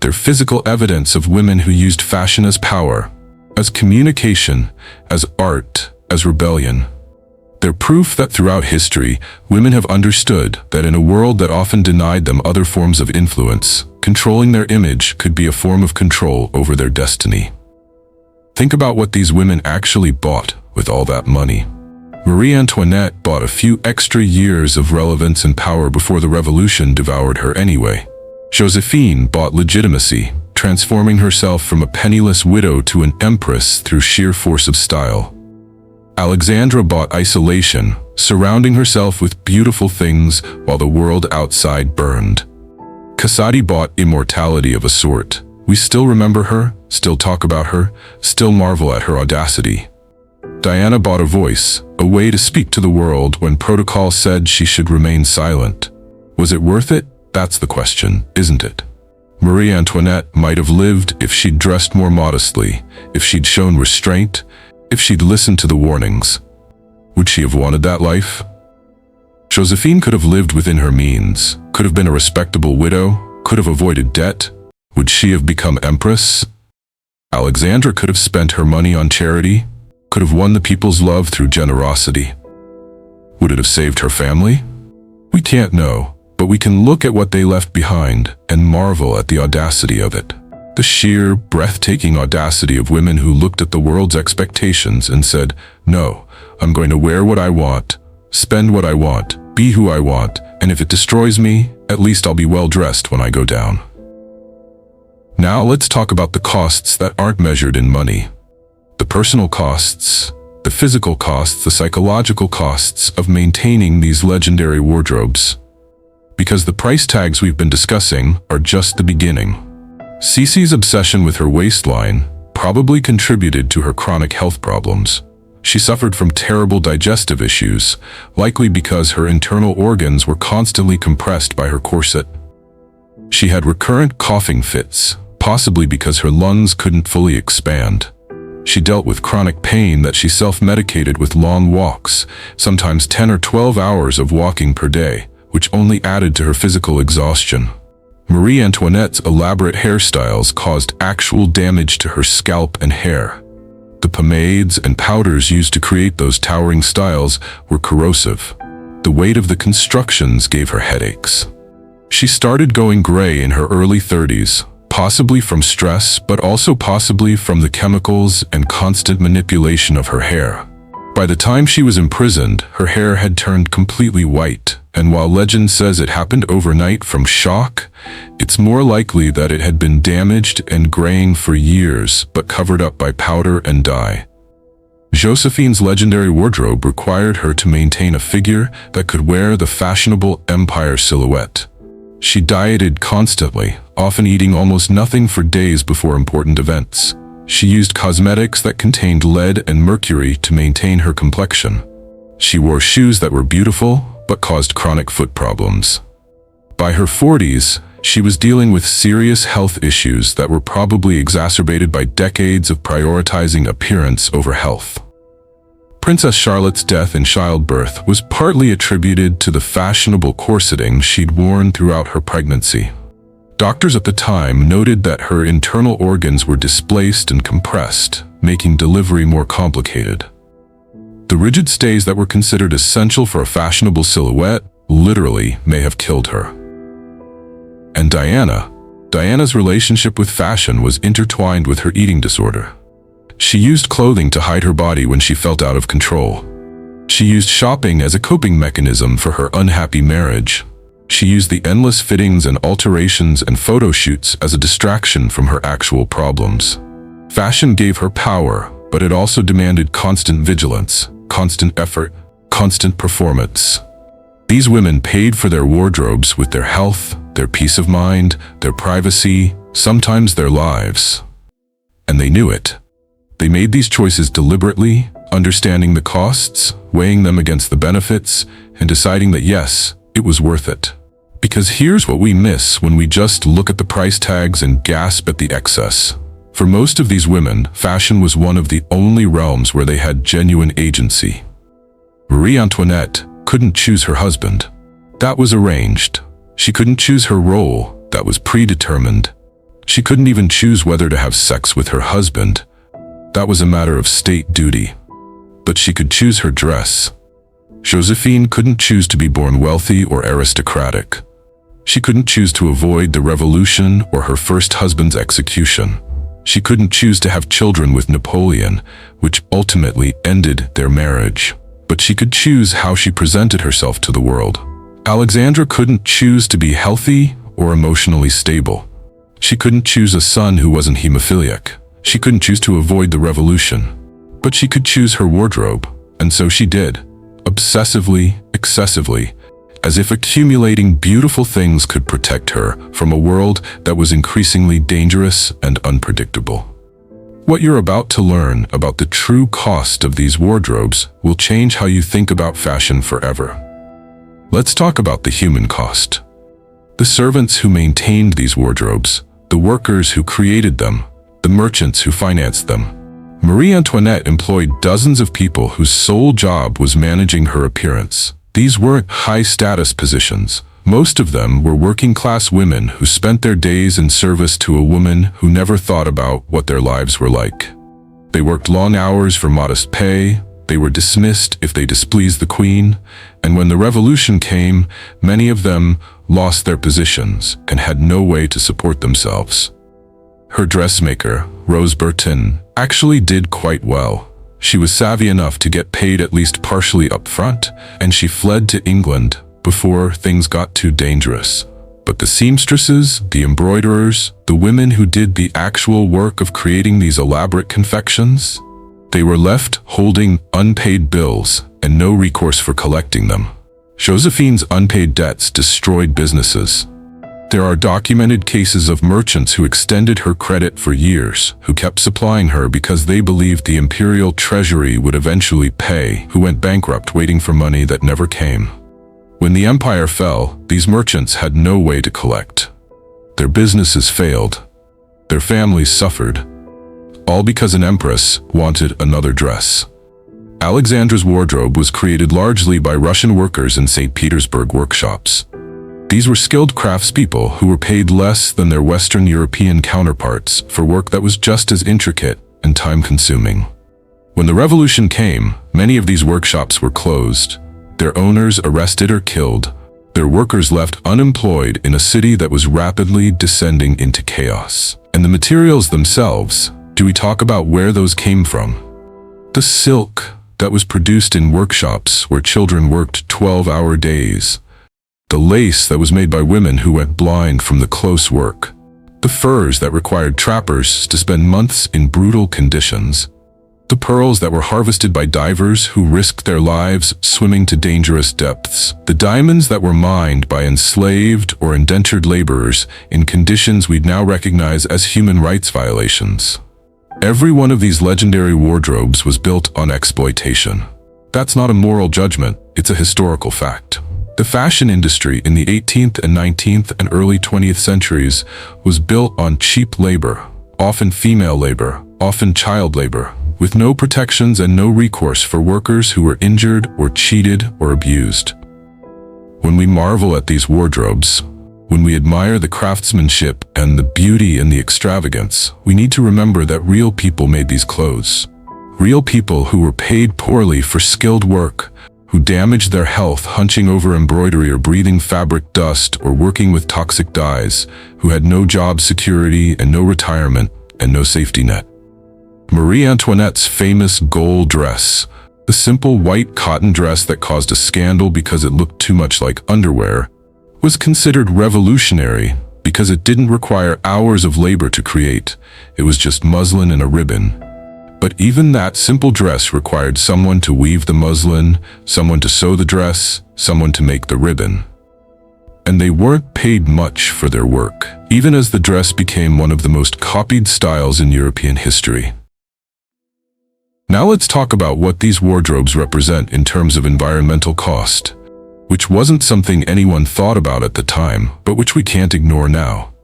They're physical evidence of women who used fashion as power, as communication, as art, as rebellion. They're proof that throughout history, women have understood that in a world that often denied them other forms of influence, controlling their image could be a form of control over their destiny. Think about what these women actually bought with all that money. Marie Antoinette bought a few extra years of relevance and power before the revolution devoured her anyway. Josephine bought legitimacy, transforming herself from a penniless widow to an empress through sheer force of style. Alexandra bought isolation, surrounding herself with beautiful things while the world outside burned. Casati bought immortality of a sort. We still remember her, still talk about her, still marvel at her audacity. Diana bought a voice, a way to speak to the world when protocol said she should remain silent. Was it worth it? That's the question, isn't it? Marie Antoinette might have lived if she'd dressed more modestly, if she'd shown restraint, if she'd listened to the warnings. Would she have wanted that life? Josephine could have lived within her means, could have been a respectable widow, could have avoided debt. Would she have become empress? Alexandra could have spent her money on charity. could have won the people's love through generosity. Would it have saved her family? We can't know, but we can look at what they left behind and marvel at the audacity of it. The sheer, breathtaking audacity of women who looked at the world's expectations and said, "No, I'm going to wear what I want, spend what I want, be who I want, and if it destroys me, at least I'll be well dressed when I go down." Now let's talk about the costs that aren't measured in money. The personal costs, the physical costs, the psychological costs of maintaining these legendary wardrobes. Because the price tags we've been discussing are just the beginning. Cece's obsession with her waistline probably contributed to her chronic health problems. She suffered from terrible digestive issues, likely because her internal organs were constantly compressed by her corset. She had recurrent coughing fits, possibly because her lungs couldn't fully expand. She dealt with chronic pain that she self-medicated with long walks, sometimes 10 or 12 hours of walking per day, which only added to her physical exhaustion. Marie Antoinette's elaborate hairstyles caused actual damage to her scalp and hair. The pomades and powders used to create those towering styles were corrosive. The weight of the constructions gave her headaches. She started going gray in her early 30s, possibly from stress, but also possibly from the chemicals and constant manipulation of her hair. By the time she was imprisoned, her hair had turned completely white, and while legend says it happened overnight from shock, it's more likely that it had been damaged and graying for years, but covered up by powder and dye. Josephine's legendary wardrobe required her to maintain a figure that could wear the fashionable empire silhouette. She dieted constantly, often eating almost nothing for days before important events. She used cosmetics that contained lead and mercury to maintain her complexion. She wore shoes that were beautiful, but caused chronic foot problems. By her 40s, she was dealing with serious health issues that were probably exacerbated by decades of prioritizing appearance over health. Princess Charlotte's death in childbirth was partly attributed to the fashionable corseting she'd worn throughout her pregnancy. Doctors at the time noted that her internal organs were displaced and compressed, making delivery more complicated. The rigid stays that were considered essential for a fashionable silhouette literally may have killed her. And Diana's relationship with fashion was intertwined with her eating disorder. She used clothing to hide her body when she felt out of control. She used shopping as a coping mechanism for her unhappy marriage. She used the endless fittings and alterations and photo shoots as a distraction from her actual problems. Fashion gave her power, but it also demanded constant vigilance, constant effort, constant performance. These women paid for their wardrobes with their health, their peace of mind, their privacy, sometimes their lives. And they knew it. They made these choices deliberately, understanding the costs, weighing them against the benefits, and deciding that yes, it was worth it. Because here's what we miss when we just look at the price tags and gasp at the excess. For most of these women, fashion was one of the only realms where they had genuine agency. Marie Antoinette couldn't choose her husband. That was arranged. She couldn't choose her role. That was predetermined. She couldn't even choose whether to have sex with her husband. That was a matter of state duty. But she could choose her dress. Josephine couldn't choose to be born wealthy or aristocratic. She couldn't choose to avoid the revolution or her first husband's execution. She couldn't choose to have children with Napoleon, which ultimately ended their marriage. But she could choose how she presented herself to the world. Alexandra couldn't choose to be healthy or emotionally stable. She couldn't choose a son who wasn't hemophiliac. She couldn't choose to avoid the revolution. But she could choose her wardrobe, and so she did. Obsessively, excessively, as if accumulating beautiful things could protect her from a world that was increasingly dangerous and unpredictable. What you're about to learn about the true cost of these wardrobes will change how you think about fashion forever. Let's talk about the human cost. The servants who maintained these wardrobes, the workers who created them, the merchants who financed them. Marie Antoinette employed dozens of people whose sole job was managing her appearance. These weren't high-status positions. Most of them were working-class women who spent their days in service to a woman who never thought about what their lives were like. They worked long hours for modest pay, they were dismissed if they displeased the queen, and when the revolution came, many of them lost their positions and had no way to support themselves. Her dressmaker, Rose Bertin, actually did quite well. She was savvy enough to get paid at least partially up front, and she fled to England before things got too dangerous. But the seamstresses, the embroiderers, the women who did the actual work of creating these elaborate confections, they were left holding unpaid bills and no recourse for collecting them. Josephine's unpaid debts destroyed businesses. There are documented cases of merchants who extended her credit for years, who kept supplying her because they believed the imperial treasury would eventually pay, who went bankrupt waiting for money that never came. When the empire fell, these merchants had no way to collect. Their businesses failed. Their families suffered. All because an empress wanted another dress. Alexandra's wardrobe was created largely by Russian workers in St. Petersburg workshops. These were skilled craftspeople who were paid less than their Western European counterparts for work that was just as intricate and time-consuming. When the revolution came, many of these workshops were closed, their owners arrested or killed, their workers left unemployed in a city that was rapidly descending into chaos. And the materials themselves, do we talk about where those came from? The silk that was produced in workshops where children worked 12-hour days, the lace that was made by women who went blind from the close work, the furs that required trappers to spend months in brutal conditions, the pearls that were harvested by divers who risked their lives swimming to dangerous depths, the diamonds that were mined by enslaved or indentured laborers in conditions we'd now recognize as human rights violations. Every one of these legendary wardrobes was built on exploitation. That's not a moral judgment, it's a historical fact. The fashion industry in the 18th and 19th and early 20th centuries was built on cheap labor, often female labor, often child labor, with no protections and no recourse for workers who were injured or cheated or abused. When we marvel at these wardrobes, when we admire the craftsmanship and the beauty and the extravagance, we need to remember that real people made these clothes. Real people who were paid poorly for skilled work, who damaged their health hunching over embroidery or breathing fabric dust or working with toxic dyes, who had no job security and no retirement and no safety net. Marie Antoinette's famous gold dress, the simple white cotton dress that caused a scandal because it looked too much like underwear, was considered revolutionary because it didn't require hours of labor to create. It was just muslin and a ribbon. But even that simple dress required someone to weave the muslin, someone to sew the dress, someone to make the ribbon. And they weren't paid much for their work, even as the dress became one of the most copied styles in European history. Now let's talk about what these wardrobes represent in terms of environmental cost, which wasn't something anyone thought about at the time, but which we can't ignore now.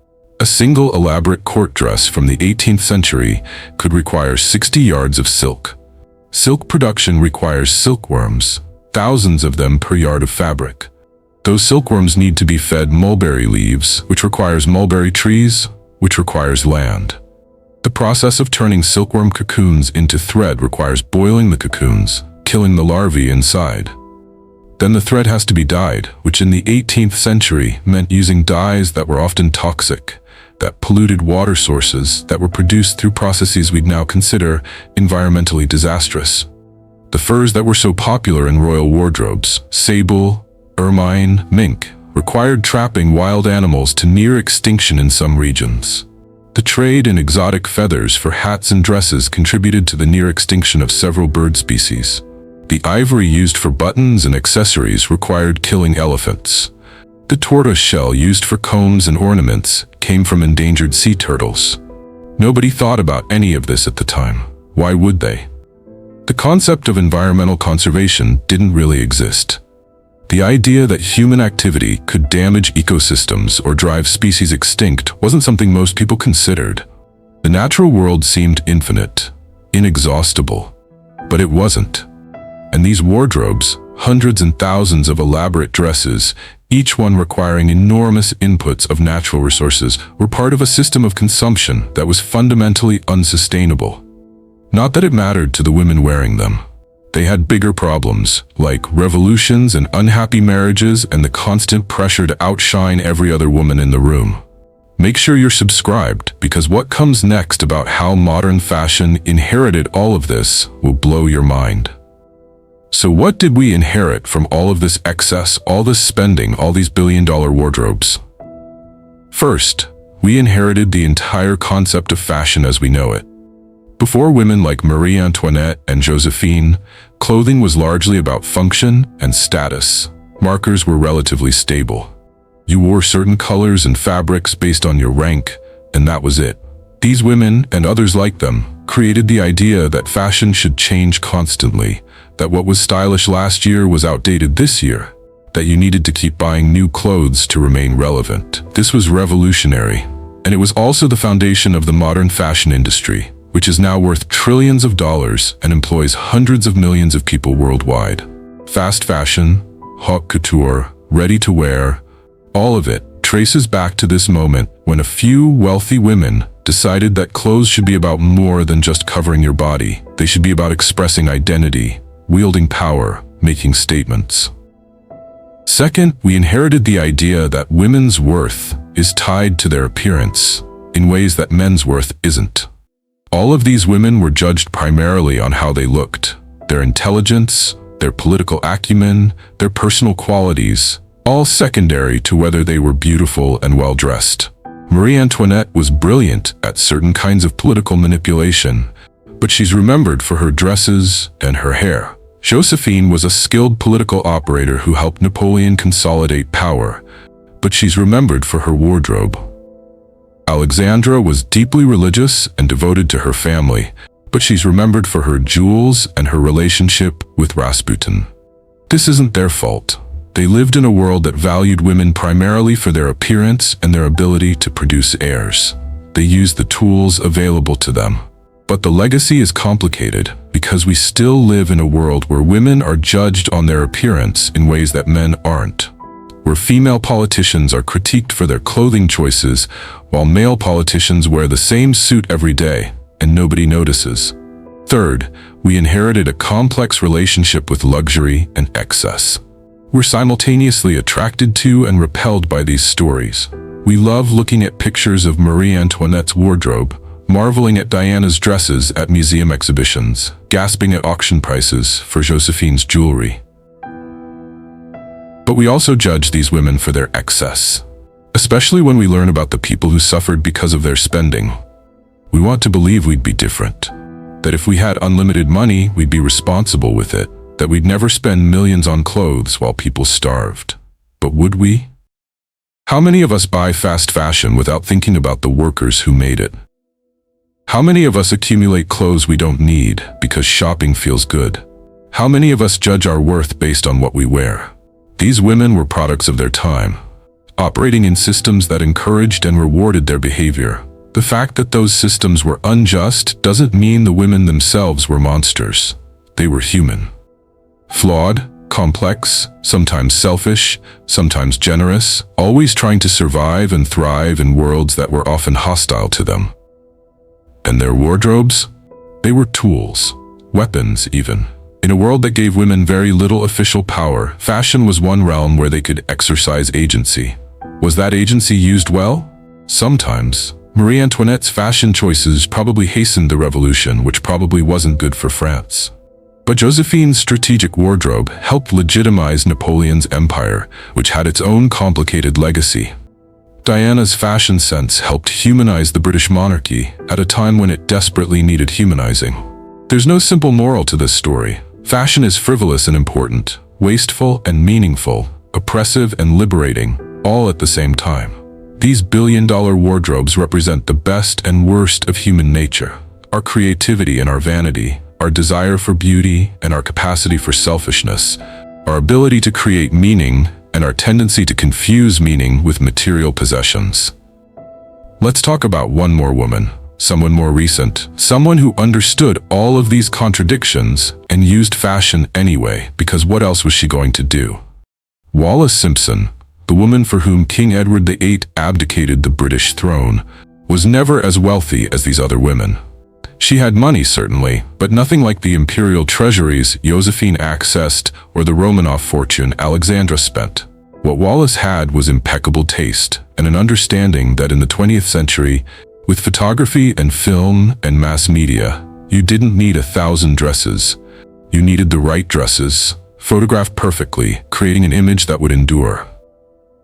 A single elaborate court dress from the 18th century could require 60 yards of silk. Silk production requires silkworms, thousands of them per yard of fabric. Those silkworms need to be fed mulberry leaves, which requires mulberry trees, which requires land. The process of turning silkworm cocoons into thread requires boiling the cocoons, killing the larvae inside. Then the thread has to be dyed, which in the 18th century meant using dyes that were often toxic, that polluted water sources that were produced through processes we'd now consider environmentally disastrous. The furs that were so popular in royal wardrobes, sable, ermine, mink, required trapping wild animals to near extinction in some regions. The trade in exotic feathers for hats and dresses contributed to the near extinction of several bird species. The ivory used for buttons and accessories required killing elephants. The tortoise shell used for combs and ornaments came from endangered sea turtles. Nobody thought about any of this at the time. Why would they? The concept of environmental conservation didn't really exist. The idea that human activity could damage ecosystems or drive species extinct wasn't something most people considered. The natural world seemed infinite, inexhaustible, but it wasn't. And these wardrobes, hundreds and thousands of elaborate dresses, each one requiring enormous inputs of natural resources, were part of a system of consumption that was fundamentally unsustainable. Not that it mattered to the women wearing them. They had bigger problems, like revolutions and unhappy marriages and the constant pressure to outshine every other woman in the room. Make sure you're subscribed, because what comes next about how modern fashion inherited all of this will blow your mind. So what did we inherit from all of this excess, all this spending, all these billion-dollar wardrobes? First, we inherited the entire concept of fashion as we know it. Before women like Marie Antoinette and Josephine, clothing was largely about function and status. Markers were relatively stable. You wore certain colors and fabrics based on your rank, and that was it. These women, and others like them, created the idea that fashion should change constantly, that what was stylish last year was outdated this year, that you needed to keep buying new clothes to remain relevant. This was revolutionary, and it was also the foundation of the modern fashion industry, which is now worth trillions of dollars and employs hundreds of millions of people worldwide. Fast fashion, haute couture, ready-to-wear, all of it traces back to this moment when a few wealthy women decided that clothes should be about more than just covering your body. They should be about expressing identity, wielding power, making statements. Second, we inherited the idea that women's worth is tied to their appearance in ways that men's worth isn't. All of these women were judged primarily on how they looked, their intelligence, their political acumen, their personal qualities, all secondary to whether they were beautiful and well-dressed. Marie Antoinette was brilliant at certain kinds of political manipulation, but she's remembered for her dresses and her hair. Josephine was a skilled political operator who helped Napoleon consolidate power, but she's remembered for her wardrobe. Alexandra was deeply religious and devoted to her family, but she's remembered for her jewels and her relationship with Rasputin. This isn't their fault. They lived in a world that valued women primarily for their appearance and their ability to produce heirs. They used the tools available to them. But the legacy is complicated because we still live in a world where women are judged on their appearance in ways that men aren't, where female politicians are critiqued for their clothing choices while male politicians wear the same suit every day and nobody notices. Third, we inherited a complex relationship with luxury and excess. We're simultaneously attracted to and repelled by these stories. We love looking at pictures of Marie Antoinette's wardrobe, marveling at Diana's dresses at museum exhibitions, gasping at auction prices for Josephine's jewelry. But we also judge these women for their excess, especially when we learn about the people who suffered because of their spending. We want to believe we'd be different, that if we had unlimited money, we'd be responsible with it, that we'd never spend millions on clothes while people starved. But would we? How many of us buy fast fashion without thinking about the workers who made it? How many of us accumulate clothes we don't need because shopping feels good? How many of us judge our worth based on what we wear? These women were products of their time, operating in systems that encouraged and rewarded their behavior. The fact that those systems were unjust doesn't mean the women themselves were monsters. They were human. Flawed, complex, sometimes selfish, sometimes generous, always trying to survive and thrive in worlds that were often hostile to them. And their wardrobes? They were tools, weapons even. In a world that gave women very little official power, fashion was one realm where they could exercise agency. Was that agency used well? Sometimes. Marie Antoinette's fashion choices probably hastened the revolution, which probably wasn't good for France. But Josephine's strategic wardrobe helped legitimize Napoleon's empire, which had its own complicated legacy. Diana's fashion sense helped humanize the British monarchy at a time when it desperately needed humanizing. There's no simple moral to this story. Fashion is frivolous and important, wasteful and meaningful, oppressive and liberating, all at the same time. These billion-dollar wardrobes represent the best and worst of human nature, our creativity and our vanity, our desire for beauty and our capacity for selfishness, our ability to create meaning and our tendency to confuse meaning with material possessions. Let's talk about one more woman, someone more recent, someone who understood all of these contradictions and used fashion anyway, because what else was she going to do? Wallis Simpson, the woman for whom King Edward VIII abdicated the British throne, was never as wealthy as these other women. She had money, certainly, but nothing like the imperial treasuries Josephine accessed or the Romanov fortune Alexandra spent. What Wallis had was impeccable taste and an understanding that in the 20th century, with photography and film and mass media, you didn't need 1,000 dresses. You needed the right dresses, photographed perfectly, creating an image that would endure.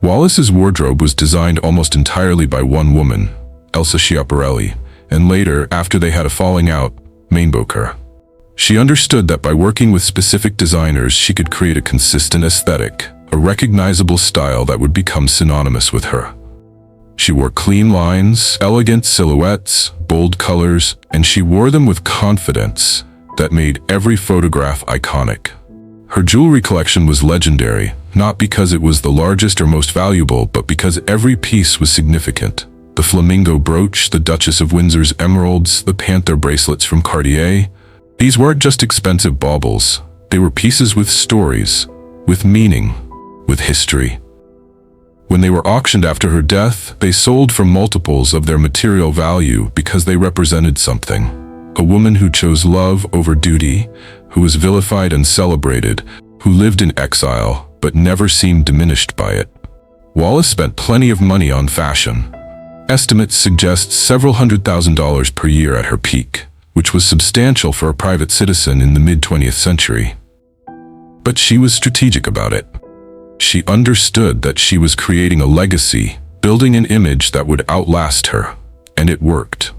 Wallis's wardrobe was designed almost entirely by one woman, Elsa Schiaparelli, and later, after they had a falling out, Mainbocher. She understood that by working with specific designers, she could create a consistent aesthetic, a recognizable style that would become synonymous with her. She wore clean lines, elegant silhouettes, bold colors, and she wore them with confidence that made every photograph iconic. Her jewelry collection was legendary, not because it was the largest or most valuable, but because every piece was significant. The flamingo brooch, the Duchess of Windsor's emeralds, the panther bracelets from Cartier. These weren't just expensive baubles. They were pieces with stories, with meaning, with history. When they were auctioned after her death, they sold for multiples of their material value because they represented something. A woman who chose love over duty, who was vilified and celebrated, who lived in exile but never seemed diminished by it. Wallis spent plenty of money on fashion. Estimates suggest several $100,000 per year at her peak, which was substantial for a private citizen in the mid-20th century. But she was strategic about it. She understood that she was creating a legacy, building an image that would outlast her, and it worked.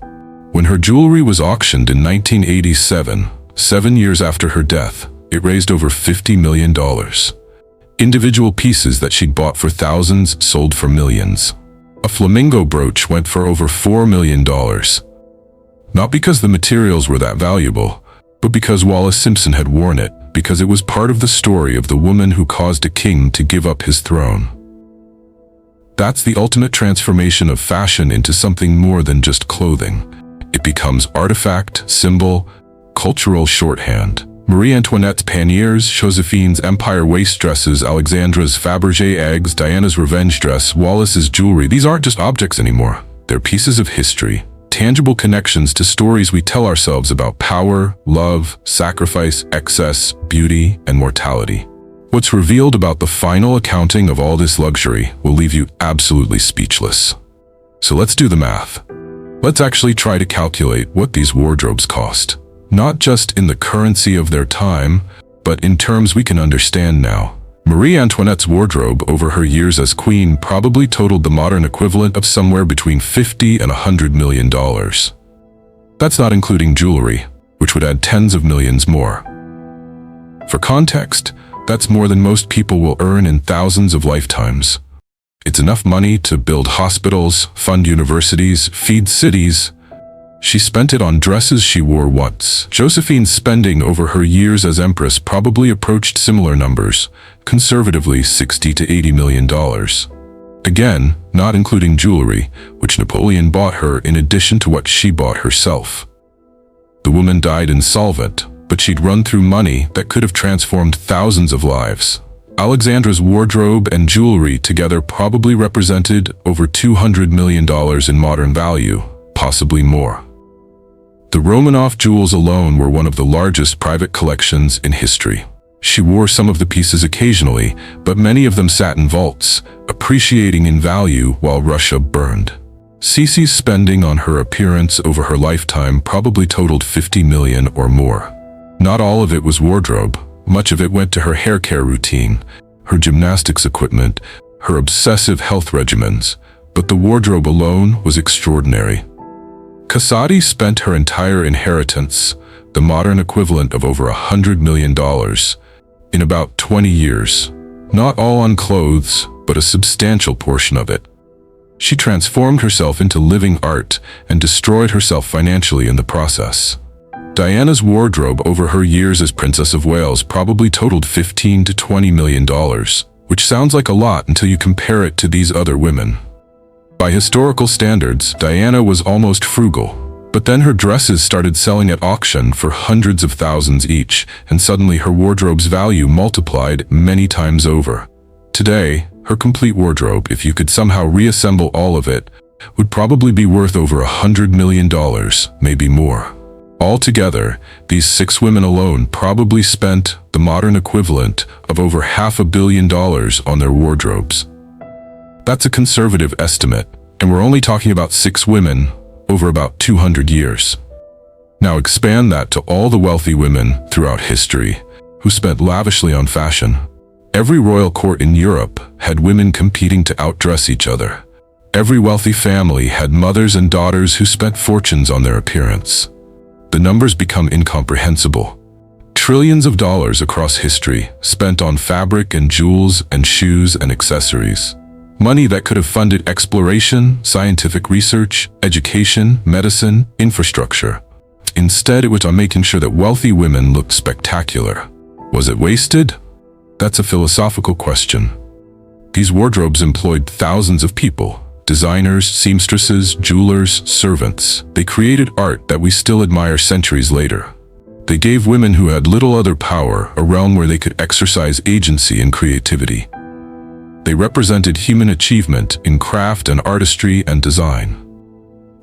When her jewelry was auctioned in 1987, 7 years after her death, it raised over $50 million. Individual pieces that she'd bought for thousands sold for millions. A flamingo brooch went for over $4 million. Not because the materials were that valuable, but because Wallis Simpson had worn it, because it was part of the story of the woman who caused a king to give up his throne. That's the ultimate transformation of fashion into something more than just clothing. It becomes artifact, symbol, cultural shorthand. Marie Antoinette's panniers, Josephine's empire waist dresses, Alexandra's Fabergé eggs, Diana's revenge dress, Wallis's jewelry. These aren't just objects anymore. They're pieces of history, tangible connections to stories we tell ourselves about power, love, sacrifice, excess, beauty, and mortality. What's revealed about the final accounting of all this luxury will leave you absolutely speechless. So let's do the math. Let's actually try to calculate what these wardrobes cost. Not just in the currency of their time, but in terms we can understand now. Marie Antoinette's wardrobe over her years as queen probably totaled the modern equivalent of somewhere between $50 and $100 million. That's not including jewelry, which would add tens of millions more. For context, that's more than most people will earn in thousands of lifetimes. It's enough money to build hospitals, fund universities, feed cities. She spent it on dresses she wore once. Josephine's spending over her years as empress probably approached similar numbers, conservatively $60 to $80 million. Again, not including jewelry, which Napoleon bought her in addition to what she bought herself. The woman died insolvent, but she'd run through money that could have transformed thousands of lives. Alexandra's wardrobe and jewelry together probably represented over $200 million in modern value, possibly more. The Romanov jewels alone were one of the largest private collections in history. She wore some of the pieces occasionally, but many of them sat in vaults, appreciating in value while Russia burned. Cece's spending on her appearance over her lifetime probably totaled $50 million or more. Not all of it was wardrobe. Much of it went to her hair care routine, her gymnastics equipment, her obsessive health regimens, but the wardrobe alone was extraordinary. Casati spent her entire inheritance, the modern equivalent of over $100 million, in about 20 years. Not all on clothes, but a substantial portion of it. She transformed herself into living art and destroyed herself financially in the process. Diana's wardrobe over her years as Princess of Wales probably totaled $15 to $20 million, which sounds like a lot until you compare it to these other women. By historical standards, Diana was almost frugal, but then her dresses started selling at auction for hundreds of thousands each, and suddenly her wardrobe's value multiplied many times over. Today, her complete wardrobe, if you could somehow reassemble all of it, would probably be worth over $100 million, maybe more. Altogether, these 6 women alone probably spent the modern equivalent of over $500 million on their wardrobes. That's a conservative estimate, and we're only talking about 6 women over about 200 years. Now expand that to all the wealthy women throughout history who spent lavishly on fashion. Every royal court in Europe had women competing to outdress each other. Every wealthy family had mothers and daughters who spent fortunes on their appearance. The numbers become incomprehensible. Trillions of dollars across history spent on fabric and jewels and shoes and accessories. Money that could have funded exploration, scientific research, education, medicine, infrastructure. Instead, it was on making sure that wealthy women looked spectacular. Was it wasted? That's a philosophical question. These wardrobes employed thousands of people. Designers, seamstresses, jewelers, servants. They created art that we still admire centuries later. They gave women who had little other power a realm where they could exercise agency and creativity. They represented human achievement in craft and artistry and design.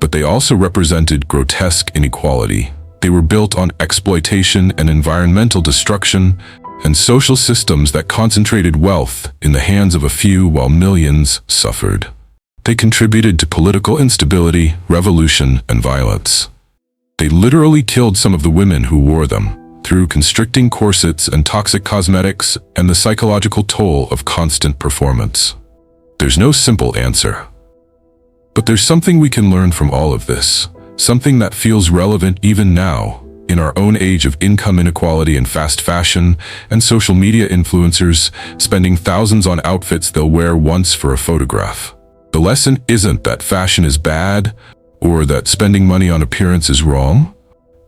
But they also represented grotesque inequality. They were built on exploitation and environmental destruction and social systems that concentrated wealth in the hands of a few while millions suffered. They contributed to political instability, revolution, and violence. They literally killed some of the women who wore them through constricting corsets and toxic cosmetics and the psychological toll of constant performance. There's no simple answer. But there's something we can learn from all of this, something that feels relevant even now, in our own age of income inequality and fast fashion, and social media influencers spending thousands on outfits they'll wear once for a photograph. The lesson isn't that fashion is bad, or that spending money on appearance is wrong.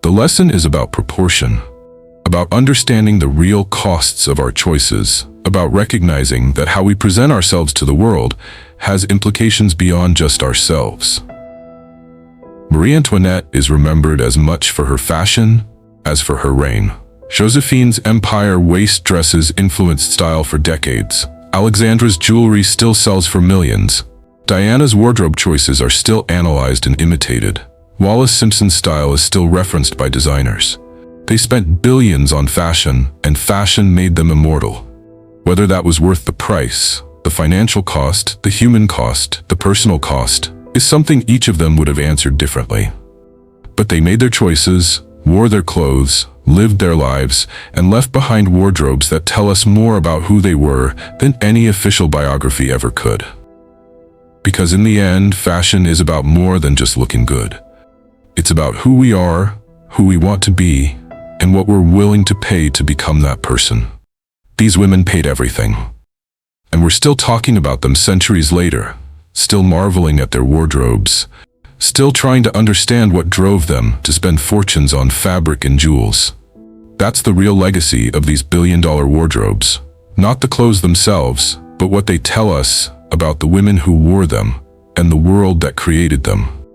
The lesson is about proportion, about understanding the real costs of our choices, about recognizing that how we present ourselves to the world has implications beyond just ourselves. Marie Antoinette is remembered as much for her fashion as for her reign. Josephine's empire waist dresses influenced style for decades. Alexandra's jewelry still sells for millions. Diana's wardrobe choices are still analyzed and imitated. Wallis Simpson's style is still referenced by designers. They spent billions on fashion, and fashion made them immortal. Whether that was worth the price, the financial cost, the human cost, the personal cost, is something each of them would have answered differently. But they made their choices, wore their clothes, lived their lives, and left behind wardrobes that tell us more about who they were than any official biography ever could. Because in the end, fashion is about more than just looking good. It's about who we are, who we want to be, and what we're willing to pay to become that person. These women paid everything. And we're still talking about them centuries later, still marveling at their wardrobes, still trying to understand what drove them to spend fortunes on fabric and jewels. That's the real legacy of these billion-dollar wardrobes. Not the clothes themselves, but what they tell us about the women who wore them and the world that created them.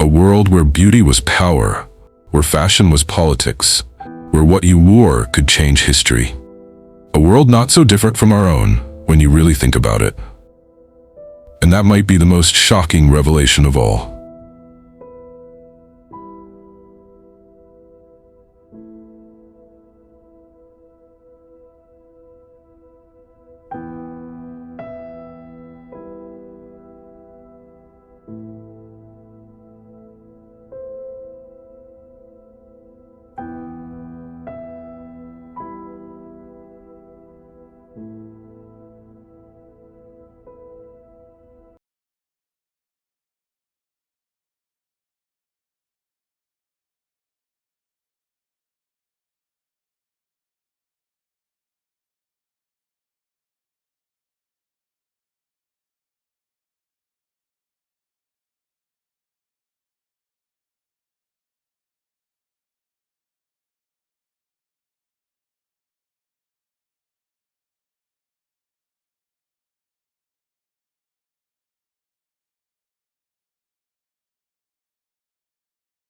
A world where beauty was power, where fashion was politics, where what you wore could change history. A world not so different from our own when you really think about it. And that might be the most shocking revelation of all.